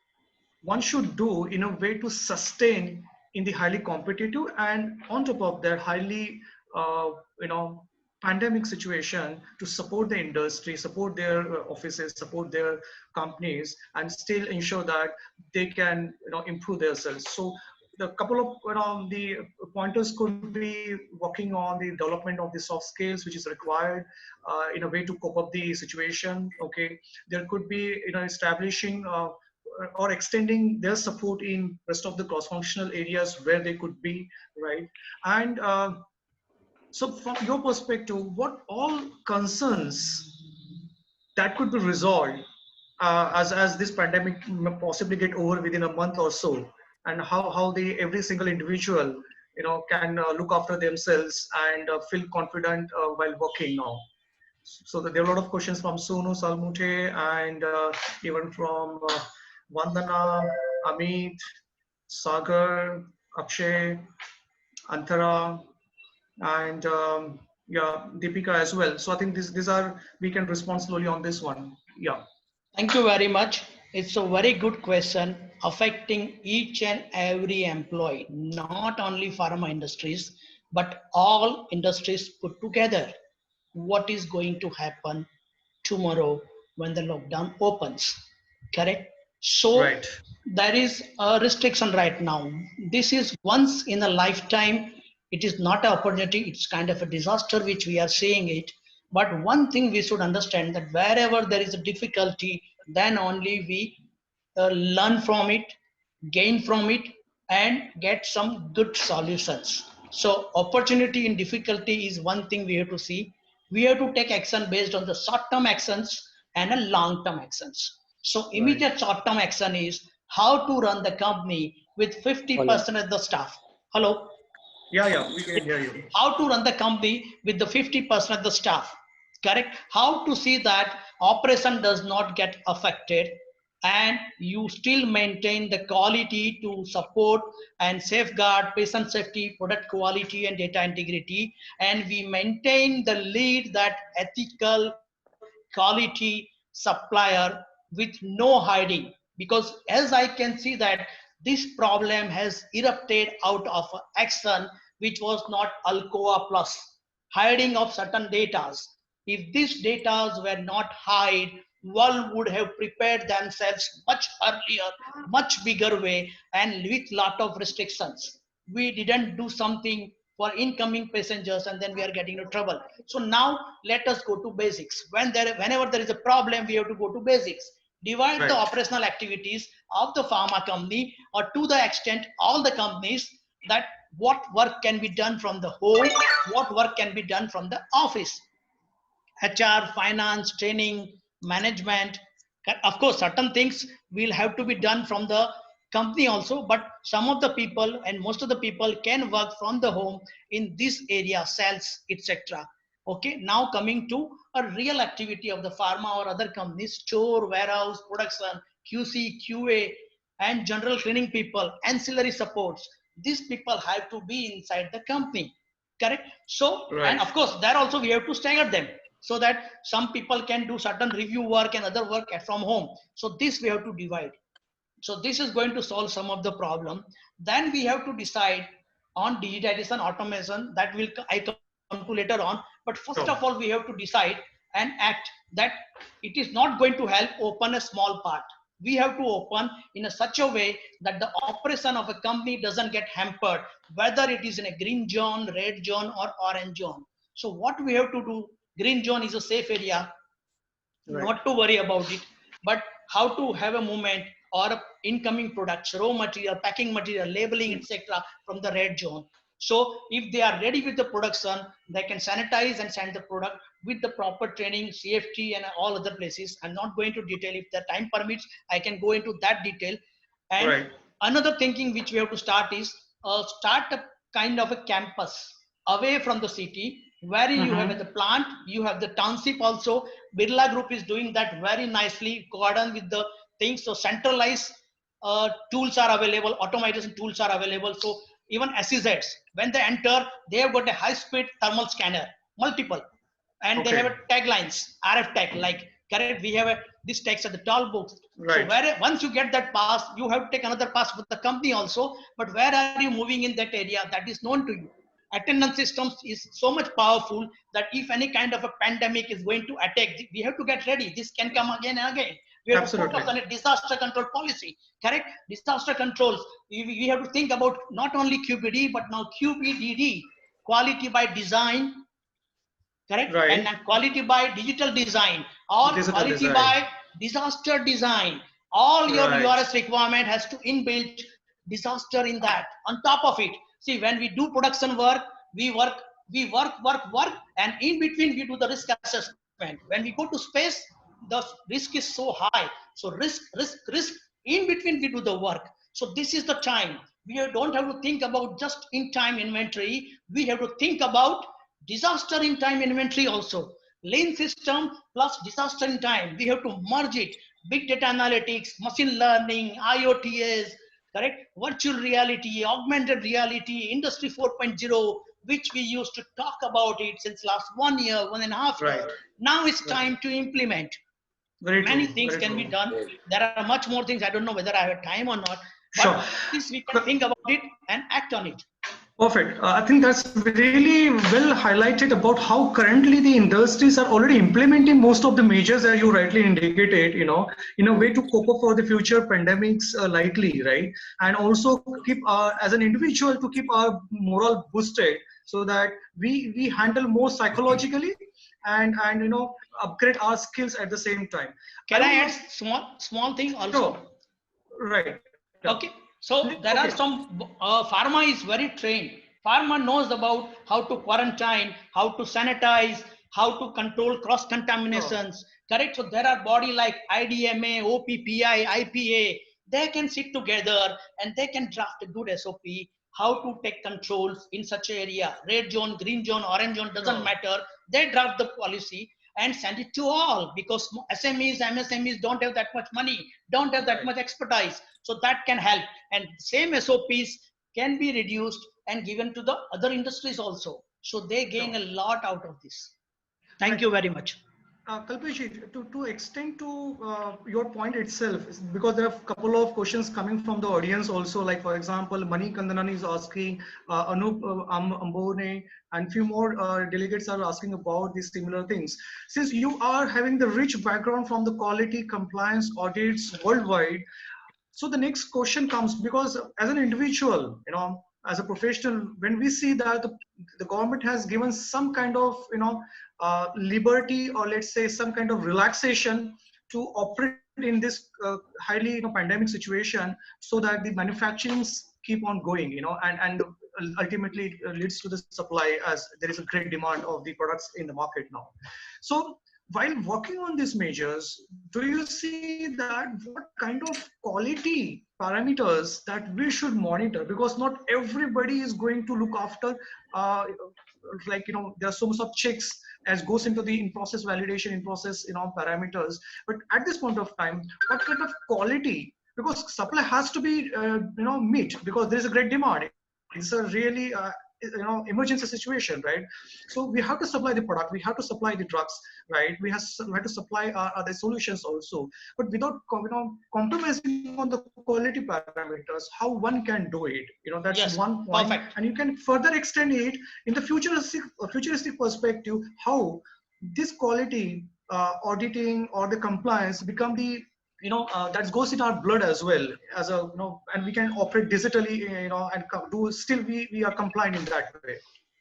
one should do in a way to sustain in the highly competitive and on top of that highly uh, you know pandemic situation to support the industry, support their offices, support their companies, and still ensure that they can improve themselves. So the couple of the pointers could be working on the development of the soft skills which is required in a way to cope up the situation. Okay, there could be establishing or extending their support in rest of the cross-functional areas where they could be, right? And so from your perspective, what all concerns that could be resolved as this pandemic may possibly get over within a month or so, and how the every single individual can look after themselves and feel confident while working now. So there are a lot of questions from Sonu Salmute and even from Vandana, Amit, Sagar, Akshay, Antara, and yeah, Deepika as well. So I think these are, we can respond slowly on this one. Yeah. Thank you very much. It's a very good question affecting each and every employee, not only pharma industries, but all industries put together. What is going to happen tomorrow when the lockdown opens? Correct? So Right. there is a restriction right now. This is once in a lifetime. It is not an opportunity. It's kind of a disaster which we are seeing it. But one thing we should understand, that wherever there is a difficulty, then only we learn from it, gain from it, and get some good solutions. So opportunity in difficulty is one thing we have to see. We have to take action based on the short-term actions and a long-term actions. So immediate Right. short-term action is how to run the company with 50% of the staff. Hello? Yeah, we can hear you. How to run the company with the 50% of the staff. Correct? How to see that operation does not get affected and you still maintain the quality to support and safeguard patient safety, product quality, and data integrity. And we maintain the lead, that ethical quality supplier with no hiding. Because as I can see that this problem has erupted out of action which was not Alcoa Plus, hiding of certain data. If these data were not hide, world would have prepared themselves much earlier, much bigger way, and with lot of restrictions. We didn't do something for incoming passengers, and then we are getting into trouble. So now let us go to basics. Whenever there is a problem, we have to go to basics. Divide the Right. operational activities of the pharma company, or to the extent all the companies, that what work can be done from the home, what work can be done from the office. HR, finance, training, management. Of course, certain things will have to be done from the company also, but some of the people and most of the people can work from the home in this area, sales, etc. Okay, now coming to a real activity of the pharma or other companies, store, warehouse, production, QC, QA, and general cleaning people, ancillary supports. These people have to be inside the company. Correct? So, and Right. of course, there also we have to stagger them so that some people can do certain review work and other work from home. So this we have to divide. So this is going to solve some of the problem. Then we have to decide on digitization, automation, that will I come to later on. But first Sure. of all, we have to decide and act that it is not going to help open a small part. We have to open in a such a way that the operation of a company doesn't get hampered, whether it is in a green zone, red zone, or orange zone. So what we have to do, green zone is a safe area, Right. not to worry about it, but how to have a movement or incoming products, raw material, packing material, labeling, etc. from the red zone. So if they are ready with the production, they can sanitize and send the product with the proper training, CFT and all other places. I'm not going to detail. If the time permits, I can go into that detail. And Right. another thinking which we have to start is start a kind of a campus away from the city, where you have the plant, you have the township also. Birla Group is doing that very nicely, coordinate with the things. So centralized tools are available, automation tools are available. So even SEZs, when they enter, they have got a high-speed thermal scanner, multiple, and they Okay. have a taglines, RF tag, like correct. We have a this text at the tall books. So Right. where once you get that pass, you have to take another pass with the company also. But where are you moving in that area? That is known to you. Attendance systems is so much powerful that if any kind of a pandemic is going to attack, we have to get ready. This can come again and again. We have to Absolutely. focus on a disaster control policy. Correct? Disaster controls. We have to think about not only QPD but now QPDD, quality by design. Correct? Right. And quality by digital design, or Digital quality design. by disaster design. All your Right. URS requirement has to inbuilt disaster in that. On top of it, see, when we do production work, we work, and in between we do the risk assessment. When we go to space, the risk is so high. So risk. In between we do the work. So this is the time. We don't have to think about just in-time inventory. We have to think about disaster in time inventory also. Lean system plus disaster in time. We have to merge it. Big data analytics, machine learning, IoTs, correct? Virtual reality, augmented reality, industry 4.0, which we used to talk about it since last 1 year, 1.5 Right. years. Now it's Right. time to implement. Very Many true. things Very can be true. done. There are much more things. I don't know whether I have time or not, Sure. but this we can think about it and act on it. Perfect. I think that's really well highlighted about how currently the industries are already implementing most of the measures that you rightly indicated, in a way to cope up for the future pandemics lightly, right? And also keep as an individual to keep our morale boosted so that we handle more psychologically and upgrade our skills at the same time. Can I would add small thing also? Sure. Right. Okay, so there are some pharma is very trained. Pharma knows about how to quarantine, how to sanitize, how to control cross contaminations. Correct. So there are body like IDMA, OPPI, IPA. They can sit together and they can draft a good SOP. How to take controls in such area, red zone, green zone, orange zone, doesn't matter. They draft the policy and send it to all, because SMEs, MSMEs don't have that much money, don't have that much expertise. So that can help. And same SOPs can be reduced and given to the other industries also. So they gain a lot out of this. Thank you very much. Kalpesh, to extend to your point itself, because there are a couple of questions coming from the audience also, like for example, Mani Kandanani is asking, Anup Ambone, and few more delegates are asking about these similar things. Since you are having the rich background from the quality compliance audits worldwide, so the next question comes, because as an individual, as a professional, when we see that the government has given some kind of liberty, or let's say some kind of relaxation to operate in this highly pandemic situation, so that the manufacturing keep on going, and ultimately it leads to the supply, as there is a great demand of the products in the market now. So while working on these measures, do you see that what kind of quality parameters that we should monitor? Because not everybody is going to look after, there are so much of checks as goes into the in-process validation, in-process, parameters. But at this point of time, what kind of quality? Because supply has to be, meet, because there is a great demand. It's a really emergency situation, right? So we have to supply the product, we have to supply the drugs, right? We have to supply other solutions also, but without compromising on the quality parameters. How one can do it, that's Yes, one point. perfect. And you can further extend it in the futuristic perspective, how this quality auditing or the compliance become the that goes in our blood as well, as a and we can operate digitally, and do still we are compliant in that way.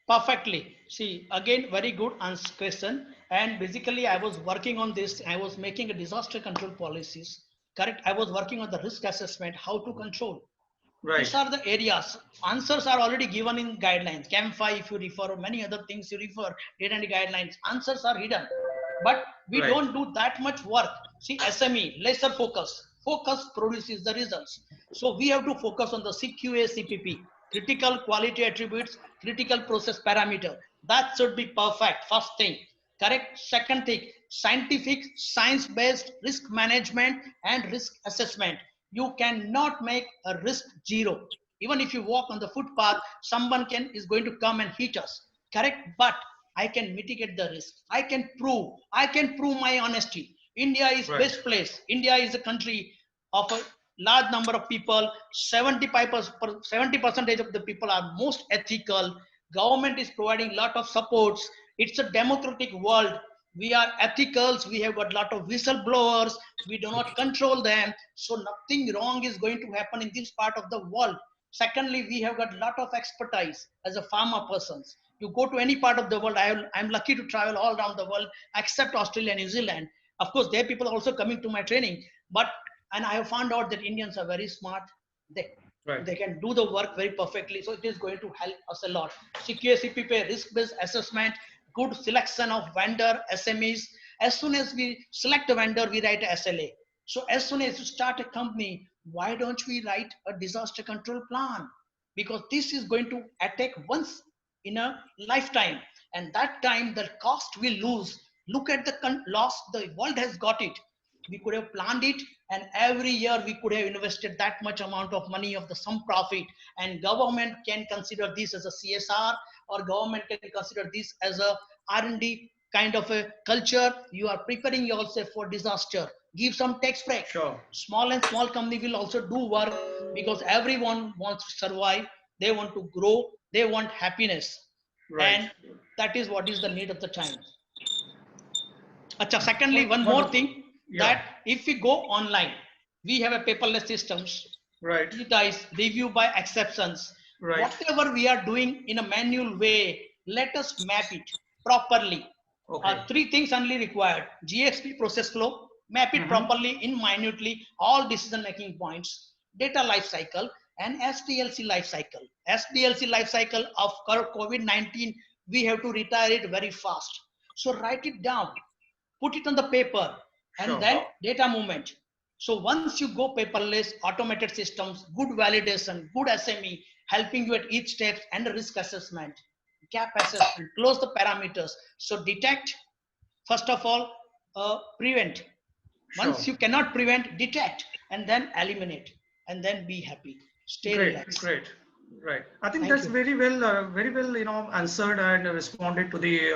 Perfectly. See, again, very good question. And basically, I was working on this. I was making a disaster control policies. Correct. I was working on the risk assessment, how to control. These Right. are the areas. Answers are already given in guidelines. CAM5, if you refer, or many other things you refer, data and guidelines. Answers are hidden. But we Right. don't do that much work. See, SME, lesser focus. Focus produces the results. So we have to focus on the CQA, CPP, critical quality attributes, critical process parameter. That should be perfect. First thing. Correct. Second thing, scientific, science-based risk management and risk assessment. You cannot make a risk zero. Even if you walk on the footpath, someone is going to come and hit us. Correct. But I can mitigate the risk. I can prove my honesty. India is Right. best place. India is a country of a large number of people. 70% of the people are most ethical. Government is providing lot of supports. It's a democratic world. We are ethicals. We have got lot of whistleblowers. We do not control them. So nothing wrong is going to happen in this part of the world. Secondly, we have got lot of expertise as a pharma persons. You go to any part of the world. I'm lucky to travel all around the world except Australia and New Zealand. Of course, there are people also coming to my training. And I have found out that Indians are very smart. They can do the work very perfectly. So it is going to help us a lot. CQA, CPP, risk-based assessment, good selection of vendor, SMEs. As soon as we select a vendor, we write a SLA. So as soon as you start a company, why don't we write a disaster control plan? Because this is going to attack once in a lifetime. And that time, the cost we lose. Look at the loss the world has got it. We could have planned it, and every year we could have invested that much amount of money of some profit, and government can consider this as a CSR, or government can consider this as a R&D kind of a culture. You are preparing yourself for disaster. Give some tax break. Sure. Small company will also do work, because everyone wants to survive. They want to grow. They want happiness. Right. And that is what is the need of the time. Secondly, one Wonderful. more thing. Yeah. That if we go online, we have a paperless systems. Right. Digitize, review by exceptions. Right. Whatever we are doing in a manual way, let us map it properly. Okay. 3 things only required: GXP process flow, map it properly in minutely all decision-making points, data life cycle, and SDLC life cycle. SDLC life cycle of COVID-19, we have to retire it very fast. So write it down, put it on the paper, and Sure. then data movement. So once you go paperless, automated systems, good validation, good SME, helping you at each step, and risk assessment, gap assessment, close the parameters. So detect, first of all, prevent. Once Sure. you cannot prevent, detect, and then eliminate, and then be happy. Stay relaxed. Great. Right. I think Thank that's you. very well, answered and responded to the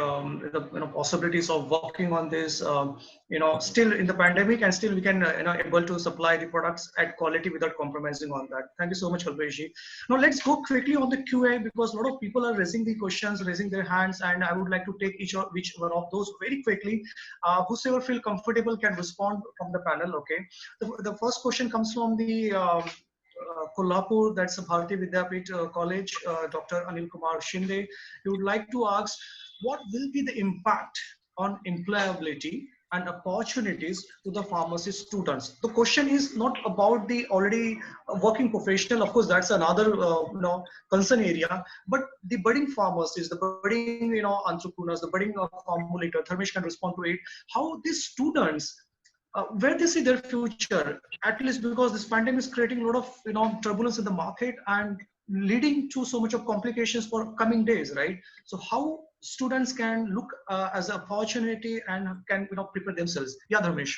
possibilities of working on this, still in the pandemic, and still we can, able to supply the products at quality without compromising on that. Thank you so much, Kalpesh. Now let's go quickly on the QA, because a lot of people are raising the questions, raising their hands, and I would like to take each one of those very quickly. Whosoever feel comfortable can respond from the panel. Okay. The first question comes from the Kolhapur, that's a Bharati Vidyapeeth College, Dr. Anil Kumar Shinde. He would like to ask, what will be the impact on employability and opportunities to the pharmacy students? The question is not about the already working professional. Of course, that's another concern area. But the budding pharmacists, the budding entrepreneurs, the budding formulator, Dharmesh can respond to it. How these students, where they see their future, at least because this pandemic is creating a lot of turbulence in the market and leading to so much of complications for coming days, right? So how students can look as an opportunity and can prepare themselves? Yeah, Dharmesh.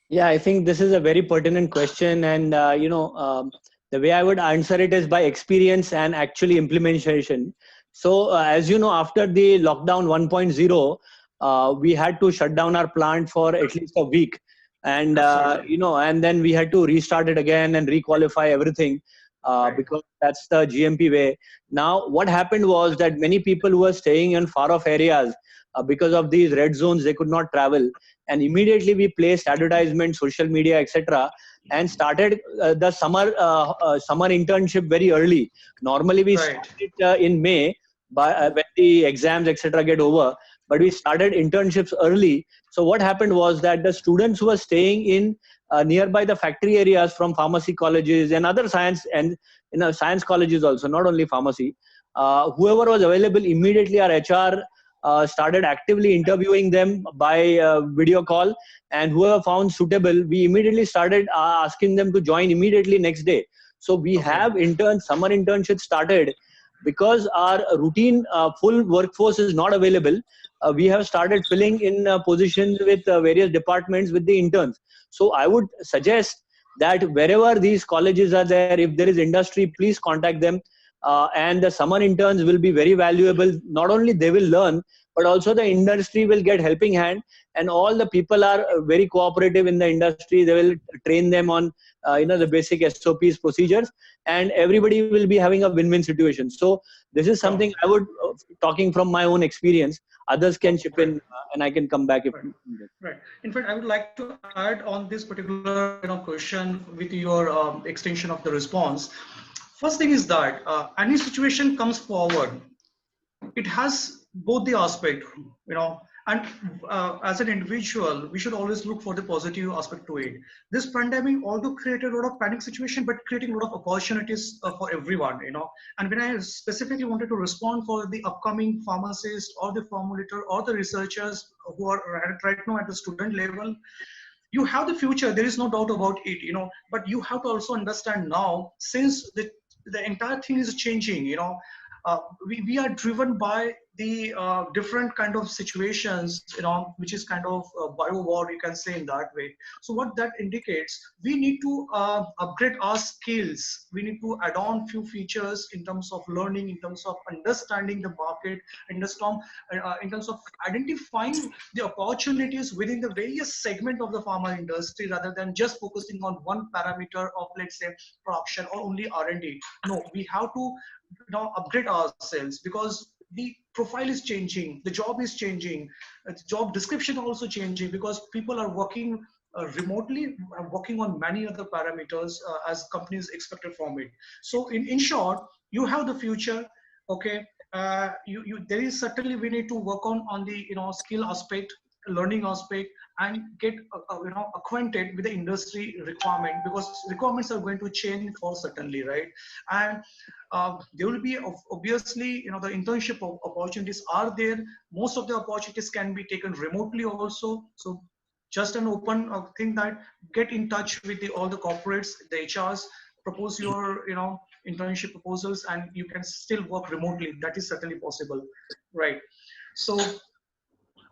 Yeah, I think this is a very pertinent question, and the way I would answer it is by experience and actually implementation. So as you know, after the lockdown 1.0, we had to shut down our plant for at least a week. And, Absolutely. and then we had to restart it again and requalify everything Right. because that's the GMP way. Now, what happened was that many people who were staying in far off areas, because of these red zones, they could not travel. And immediately we placed advertisements, social media, etc., and started the summer internship very early. Normally, we Right. start it in May, when the exams, etc., get over. But we started internships early. So what happened was that the students who were staying in nearby the factory areas from pharmacy colleges and other science and science colleges also, not only pharmacy, whoever was available, immediately our HR started actively interviewing them by video call, and whoever found suitable, we immediately started asking them to join immediately next day. So we Okay. have summer internships started because our routine full workforce is not available. We have started filling in positions with various departments with the interns. So I would suggest that wherever these colleges are there, if there is industry, please contact them. And the summer interns will be very valuable. Not only they will learn, but also the industry will get helping hand, and all the people are very cooperative in the industry. They will train them on the basic SOPs, procedures, and everybody will be having a win-win situation. So this is something I would, talking from my own experience, others can chip in, and I can come back if needed. Right. In fact, I would like to add on this particular question with your extension of the response. First thing is that any situation comes forward, it has both the aspect, and as an individual, we should always look for the positive aspect to it. This pandemic although created a lot of panic situation, but creating a lot of opportunities for everyone, and when I specifically wanted to respond for the upcoming pharmacists or the formulator or the researchers who are right now at the student level, you have the future, there is no doubt about it, but you have to also understand now, since the entire thing is changing, we are driven by the different kind of situations, which is kind of bio war, you can say in that way. So what that indicates, we need to upgrade our skills. We need to add on few features in terms of learning, in terms of understanding the market, in terms of identifying the opportunities within the various segment of the pharma industry, rather than just focusing on one parameter of, let's say, production or only R&D. No, we have to upgrade ourselves, because the profile is changing, the job is changing, the job description also changing, because people are working remotely, working on many other parameters as companies expected from it. So in short, you have the future. Okay, there is certainly, we need to work on the skill aspect, learning aspect, and get acquainted with the industry requirement, because requirements are going to change for certainly, right? And there will be obviously the internship opportunities are there. Most of the opportunities can be taken remotely also. So just an open thing, that get in touch with all the corporates, the HRs, propose your internship proposals, and you can still work remotely. That is certainly possible, right? So,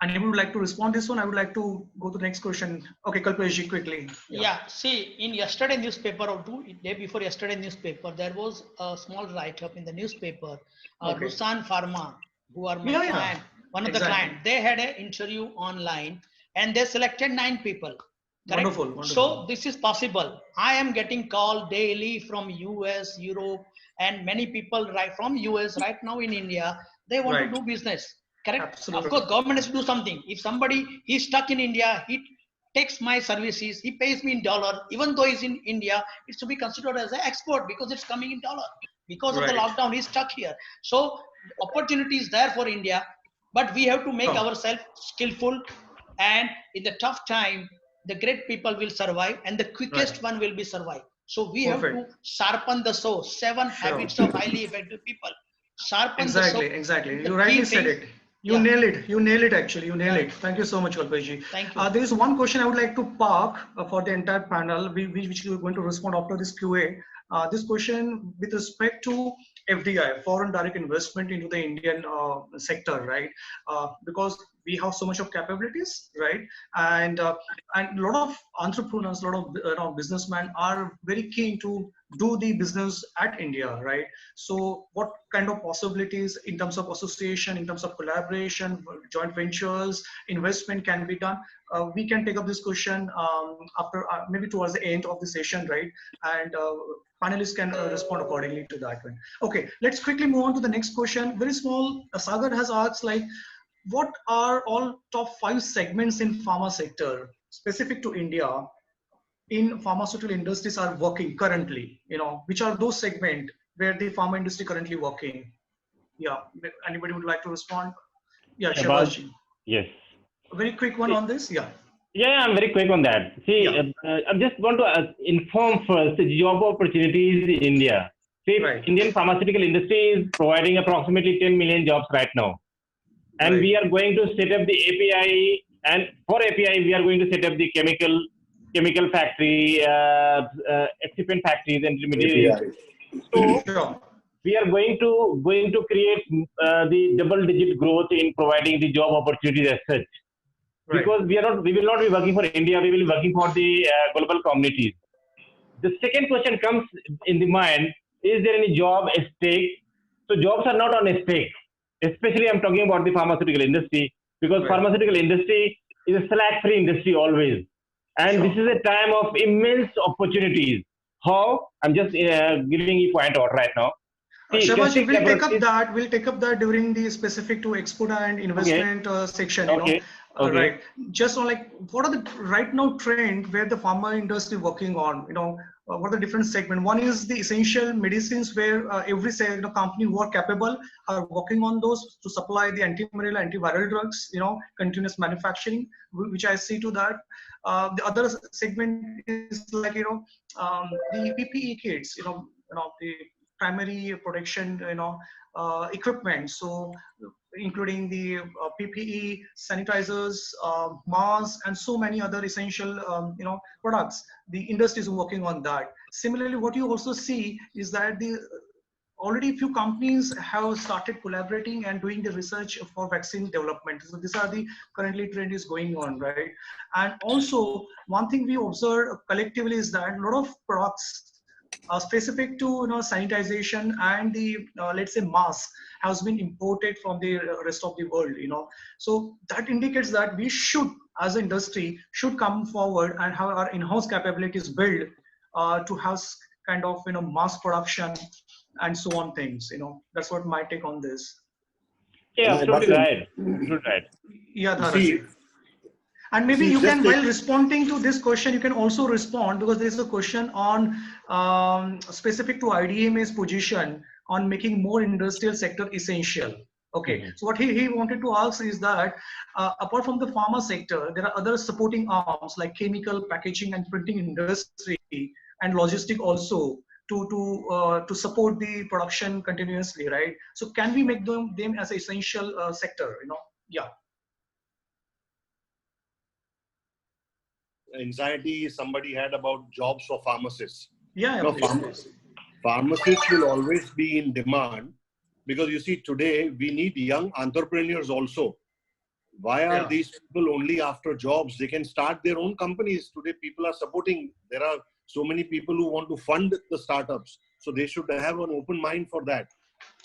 and if you would like to respond this one, I would like to go to the next question. Okay, Kalpesh, quickly. Yeah, see, in yesterday newspaper or day before yesterday newspaper, there was a small write-up in the newspaper. Okay. Rusan Pharma, who are my Yeah. client, one of the client, they had an interview online and they selected 9 people. Correct? Wonderful. So this is possible. I am getting call daily from US, Europe, and many people right from US right now in India. They want to do business. Correct? Absolutely. Of course, government has to do something. If somebody he's stuck in India, he takes my services, he pays me in dollar, even though he's in India, it's to be considered as an export because it's coming in dollar. Because of the lockdown, he's stuck here. So opportunity is there for India, but we have to make ourselves skillful, and in the tough time, the great people will survive and the quickest one will be survive. So we have to sharpen the saw. 7 habits of highly effective people. Sharpen the saw. Exactly. You rightly said it. You nail it actually. You nail it. Thank you so much, Kalpesh. Thank you. There is one question I would like to park for the entire panel, which you are going to respond after this QA. This question with respect to FDI, foreign direct investment into the Indian sector, right? Because we have so much of capabilities, right? And a lot of entrepreneurs, a lot of businessmen are very keen to do the business at India, right? So what kind of possibilities in terms of association, in terms of collaboration, joint ventures, investment can be done? We can take up this question after maybe towards the end of the session, right? And panelists can respond accordingly to that one. Okay, let's quickly move on to the next question. Very small. Sagar has asked, like, what are all top 5 segments in pharma sector specific to India in pharmaceutical industries are working currently? Which are those segments where the pharma industry currently working? Yeah, anybody would like to respond? Yeah, About, Shahbazji. yes. A very quick one on this. Yeah. Yeah, I'm very quick on that. See, Yeah. I just want to inform first the job opportunities in India. See, Right. Indian pharmaceutical industry is providing approximately 10 million jobs right now. And Right. we are going to set up the API, and for API, we are going to set up the chemical factory, excipient factories and intermediaries. So Sure. we are going to create the double-digit growth in providing the job opportunities as such. Right. Because we will not be working for India, we will be working for the global communities. The second question comes in the mind: is there any job at stake? So jobs are not on a stake. Especially, I'm talking about the pharmaceutical industry, because Right. pharmaceutical industry is a slack-free industry always, and Sure. this is a time of immense opportunities. How? I'm just giving you point out right now. See, Shahbazji, testing we'll take up laboratories. that. We'll take up that during the specific to export and Okay. investment section. Okay. Okay. Right. Just on, like, what are the right now trend where the pharma industry working on? What are the different segment? One is the essential medicines where every company who are capable are working on those to supply the antimalarial, antiviral drugs. Continuous manufacturing, which I see to that. The other segment is like the PPE kits. The primary protection equipment, so including the PPE, sanitizers, masks, and so many other essential products. The industry is working on that. Similarly, what you also see is that the already few companies have started collaborating and doing the research for vaccine development. So these are the currently trend is going on, right? And also one thing we observe collectively is that a lot of products specific to sanitization and the let's say mask has been imported from the rest of the world. So that indicates that we should, as an industry, should come forward and have our in-house capabilities built to have kind of mass production and so on things. That's what my take on this. Yeah, absolutely right. Absolutely right. Yeah, You see, Dharaji. And maybe see, you just can, take- while responding to this question, you can also respond, because there is a question on specific to IDMA's position on making more industrial sector essential. Okay, so what he wanted to ask is that apart from the pharma sector, there are other supporting arms like chemical, packaging, and printing industry and logistic also to support the production continuously, right? So can we make them as an essential sector? Yeah. anxiety somebody had about jobs for pharmacists. Yeah, No, please. pharmacists will always be in demand, because you see today we need young entrepreneurs also. Why are these people only after jobs? They can start their own companies. Today people are supporting. There are so many people who want to fund the startups. So they should have an open mind for that.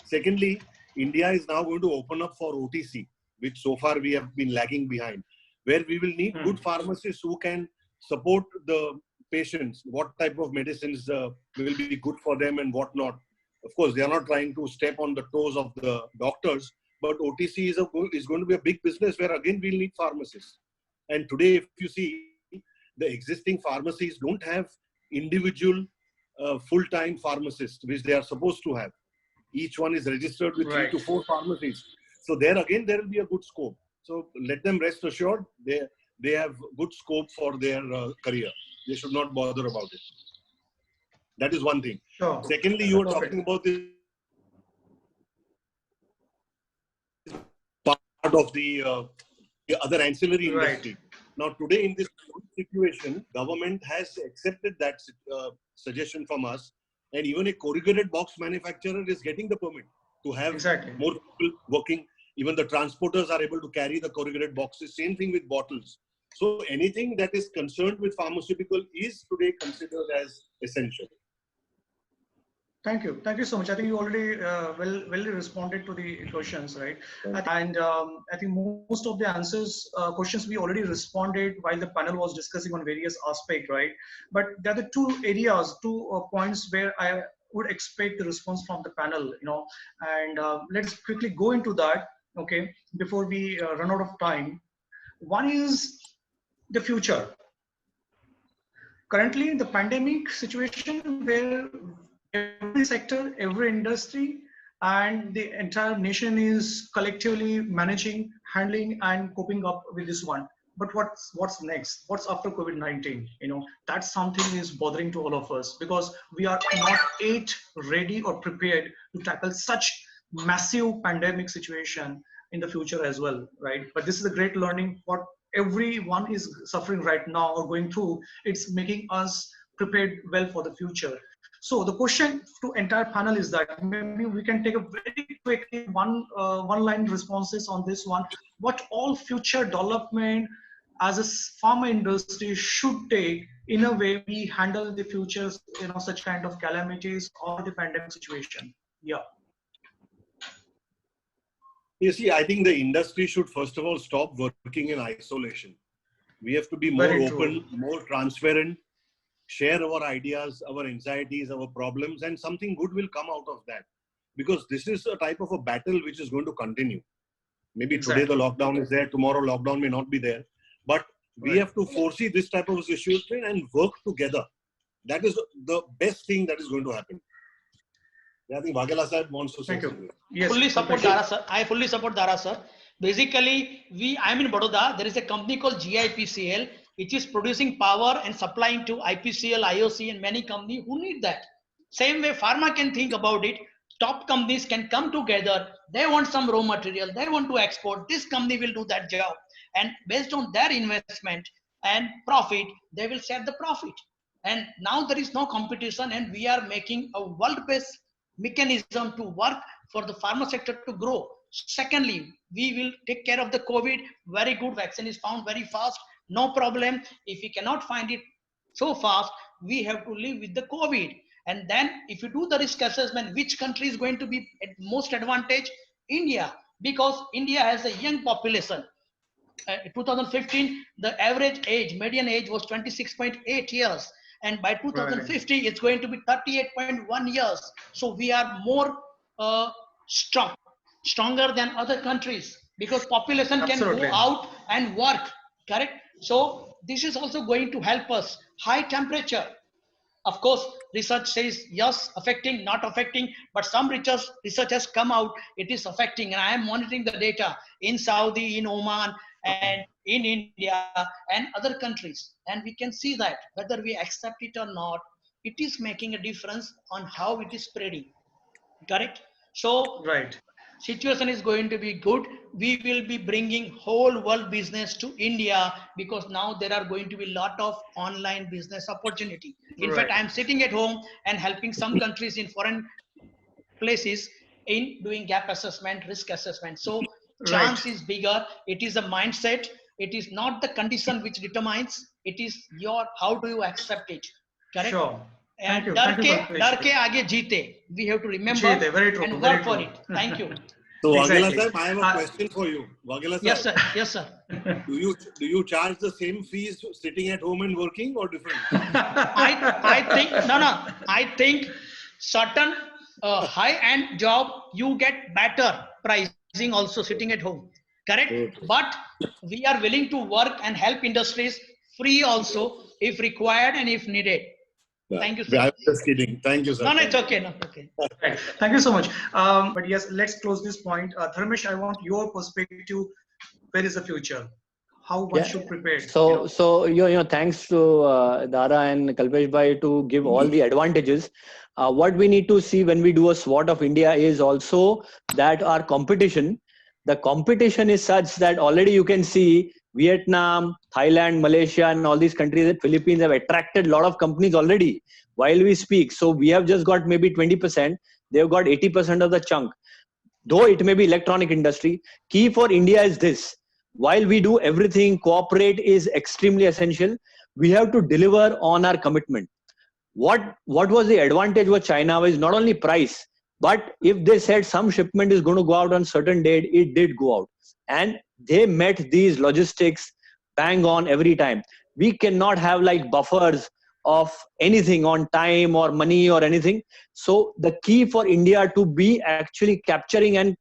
Secondly, India is now going to open up for OTC, which so far we have been lagging behind, where we will need good pharmacists who can support the patients, what type of medicines will be good for them and what not. Of course, they are not trying to step on the toes of the doctors, but OTC is going to be a big business where again we'll need pharmacists. And today, if you see, the existing pharmacies don't have individual full-time pharmacists, which they are supposed to have. Each one is registered with 3 to 4 pharmacies. So there again, there will be a good scope. So let them rest assured, they have good scope for their career. They should not bother about it. That is one thing. Sure. Secondly, you were talking about the part of the other ancillary industry. Now today in this situation, government has accepted that suggestion from us, and even a corrugated box manufacturer is getting the permit to have more people working. Even the transporters are able to carry the corrugated boxes. Same thing with bottles. So anything that is concerned with pharmaceutical is today considered as essential. Thank you so much. I think you already well responded to the questions, right? And I think most of the answers, questions we already responded while the panel was discussing on various aspects, right? But there are the two areas, points where I would expect the response from the panel, and let's quickly go into that, okay, before we run out of time. One is the future. Currently, in the pandemic situation where every sector, every industry, and the entire nation is collectively managing, handling, and coping up with this one. But what's next? What's after COVID-19? That's something is bothering to all of us, because we are not yet ready or prepared to tackle such massive pandemic situation in the future as well, right? But this is a great learning. What everyone is suffering right now or going through, it's making us prepared well for the future. So the question to entire panel is that maybe we can take a very quick one-line responses on this one. What all future development as a pharma industry should take in a way we handle the futures, such kind of calamities or the pandemic situation? Yeah. You see, I think the industry should first of all stop working in isolation. We have to be more open, more transparent, share our ideas, our anxieties, our problems, and something good will come out of that. Because this is a type of a battle which is going to continue. Maybe today the lockdown is there, tomorrow lockdown may not be there. But we have to foresee this type of situation and work together. That is the best thing that is going to happen. I think Vaghela sir wants to say something. Yes, fully support Dara sir. I fully support Dara sir. Basically, I'm in Baroda. There is a company called GIPCL, which is producing power and supplying to IPCL, IOC, and many companies who need that. Same way, pharma can think about it. Top companies can come together. They want some raw material. They want to export. This company will do that job. And based on their investment and profit, they will share the profit. And now there is no competition, and we are making a world-based mechanism to work for the pharma sector to grow. Secondly, we will take care of the COVID. Very good. Vaccine is found very fast. No problem. If we cannot find it so fast, we have to live with the COVID. And then if you do the risk assessment, which country is going to be at most advantage? India, because India has a young population. 2015, the average age, median age was 26.8 years. And by 2050, it's going to be 38.1 years. So we are more stronger than other countries, because population can go out and work, correct? So this is also going to help us. High temperature, of course, research says yes, affecting, not affecting, but some research has come out, it is affecting. And I am monitoring the data in Saudi, in Oman, and in India and other countries. And we can see that whether we accept it or not, it is making a difference on how it is spreading, correct? So situation is going to be good. We will be bringing whole world business to India, because now there are going to be a lot of online business opportunity. In fact, I'm sitting at home and helping some countries in foreign places in doing gap assessment, risk assessment. So chance is bigger. It is a mindset. It is not the condition which determines. It is how do you accept it, correct? Sure. And dar ke aage jeete. We have to remember and work for it. Thank you. So Vaghela sir, I have a question for you. Vaghela sir. Yes sir. Yes sir. Do you charge the same fees sitting at home and working, or different? I think I think certain high-end job you get better pricing also sitting at home, correct? But we are willing to work and help industries free also if required and if needed. Thank you, sir. I'm just kidding. Thank you, sir. No, it's okay. No, okay. Thank you so much. But yes, let's close this point. Dharmesh, I want your perspective. Where is the future? How one should prepare? So thanks to Dara and Kalpesh bhai to give all the advantages. What we need to see when we do a SWOT of India is also that our competition, the competition is such that already you can see Vietnam, Thailand, Malaysia, and all these countries, the Philippines have attracted a lot of companies already while we speak. So we have just got maybe 20%. They've got 80% of the chunk. Though it may be electronic industry, key for India is this. While we do everything, cooperate is extremely essential. We have to deliver on our commitment. What was the advantage with China was not only price, but if they said some shipment is going to go out on certain date, it did go out. And they met these logistics bang on every time. We cannot have like buffers of anything on time or money or anything. So the key for India to be actually capturing and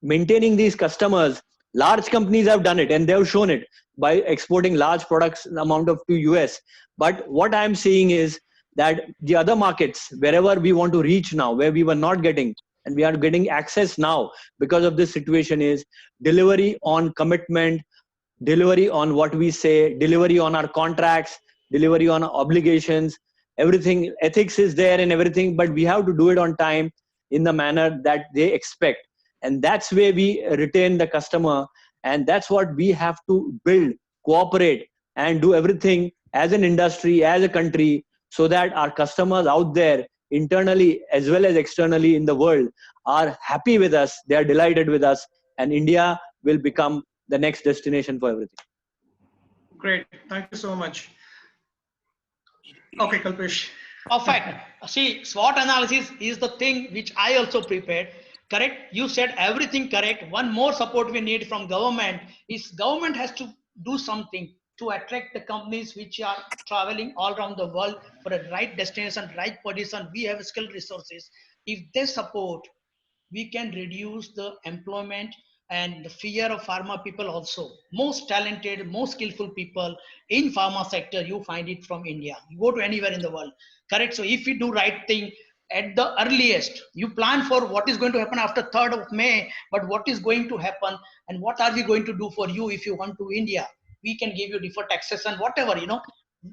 maintaining these customers, large companies have done it and they've shown it by exporting large products amount of to US. But what I'm seeing is that the other markets, wherever we want to reach now, where we were not getting, and we are getting access now because of this situation, is delivery on commitment, delivery on what we say, delivery on our contracts, delivery on our obligations, everything. Ethics is there and everything, but we have to do it on time in the manner that they expect. And that's where we retain the customer. And that's what we have to build, cooperate, and do everything as an industry, as a country, so that our customers out there, internally as well as externally in the world, are happy with us, they are delighted with us, and India will become the next destination for everything. Great. Thank you so much. Okay, Kalpesh. Perfect. See, SWOT analysis is the thing which I also prepared. Correct. You said everything correct. One more support we need from government is government has to do something to attract the companies which are traveling all around the world for a right destination, right position. We have skilled resources. If they support, we can reduce the employment and the fear of pharma people also. Most talented, most skillful people in pharma sector, you find it from India. You go to anywhere in the world. Correct. So if we do right thing at the earliest, you plan for what is going to happen after 3rd of May, but what is going to happen and what are we going to do for you if you want to India? We can give you deferred taxes and whatever,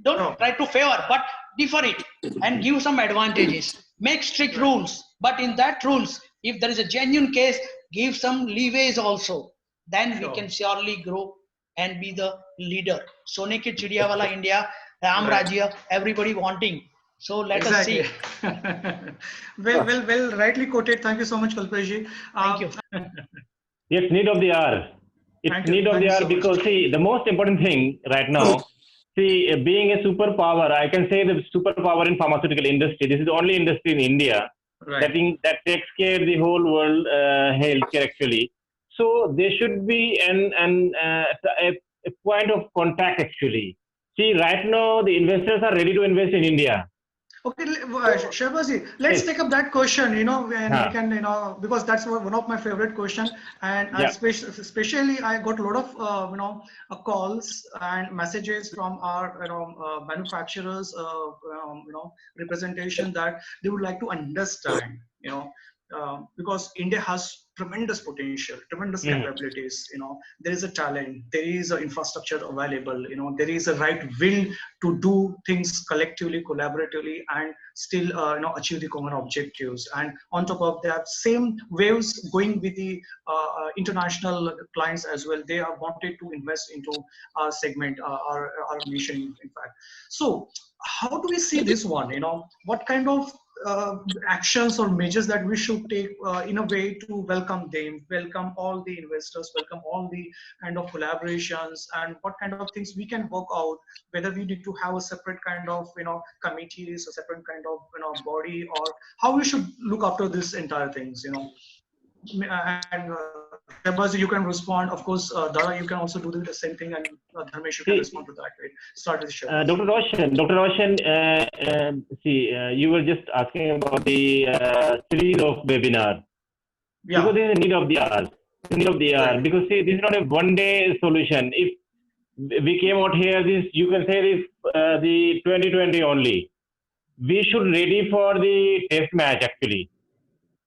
don't try to favor, but defer it and give some advantages, make strict rules. But in that rules, if there is a genuine case, give some leeways also. Then we can surely grow and be the leader. Sone ke chidiya wala India, Ram Rajya, everybody wanting. So let us see. well, rightly quoted. Thank you so much, Kalpesh. Thank you. Yes, need of the hour. It's need of the hour because see, the most important thing right now, see, being a superpower, I can say the superpower in pharmaceutical industry. This is the only industry in India that takes care of the whole world healthcare actually. So there should be a point of contact actually. See, right now the investors are ready to invest in India. Okay, Shehbazji, let's take up that question, and we can, because that's one of my favorite question. And especially I got a lot of, calls and messages from our, manufacturers, representation that they would like to understand, because India has tremendous potential, tremendous capabilities. There is a talent, there is an infrastructure available. There is a right will to do things collectively, collaboratively, and still, achieve the common objectives. And on top of that, same waves going with the international clients as well. They are wanted to invest into our segment, our nation, in fact. So, how do we see this one? What kind of actions or measures that we should take in a way to welcome them, welcome all the investors, welcome all the kind of collaborations, and what kind of things we can work out, whether we need to have a separate kind of committees, a separate kind of body, or how we should look after this entire things. And Shehbaz, you can respond. Of course, Dara, you can also do the same thing, and Dharmesh, you can respond to that. Right? Start with Shehbaz. Dr. Roshan, you were just asking about the series of webinars. Yeah. Because there is a need of the hour. Because see, this is not a one-day solution. If we came out here, you can say this the 2020 only. We should ready for the test match actually.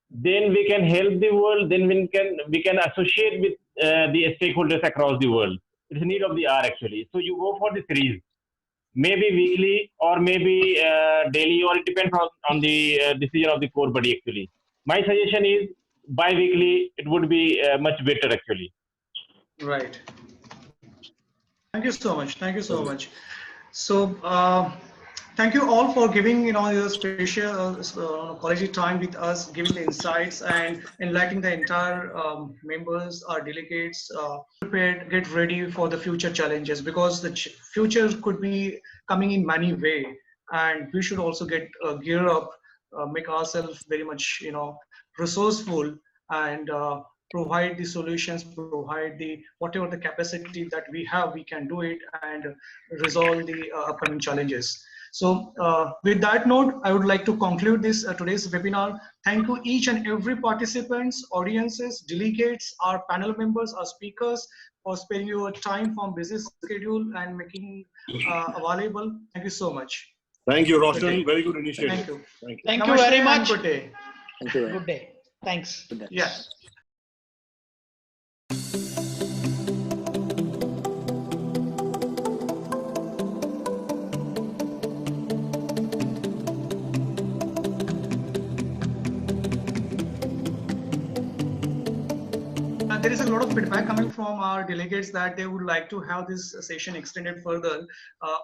Then we can help the world. Then we can associate with the stakeholders across the world. It's a need of the hour actually. So you go for the series, maybe weekly or maybe daily, or it depends on the decision of the core body actually. My suggestion is bi-weekly. It would be much better actually. Right. Thank you so much. Thank you so much. So, thank you all for giving your special quality time with us, giving the insights and enlightening the entire members, our delegates, prepared, get ready for the future challenges, because the future could be coming in many ways, and we should also get gear up, make ourselves very much resourceful, and provide the solutions, provide the whatever the capacity that we have, we can do it and resolve the upcoming challenges. So with that note, I would like to conclude this today's webinar. Thank you each and every participants, audiences, delegates, our panel members, our speakers, for sparing your time from busy schedule and making available. Thank you so much. Thank you, Roshan. Very good initiative. Thank you. Thank you. Thank you very Namaste and much. Good day. Thank you. Good day. Thanks. Good day. Yeah. There is a lot of feedback coming from our delegates that they would like to have this session extended further.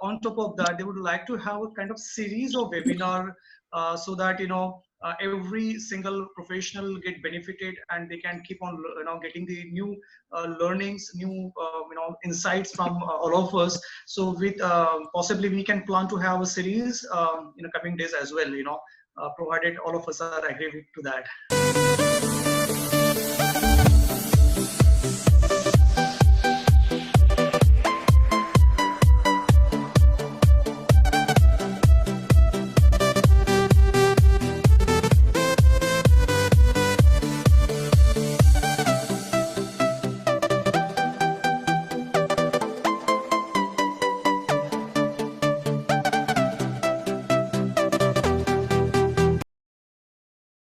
On top of that, they would like to have a kind of series of webinar so that every single professional get benefited and they can keep on getting the new learnings, new insights from all of us. So with possibly we can plan to have a series in the coming days as well. Provided all of us are agree to that.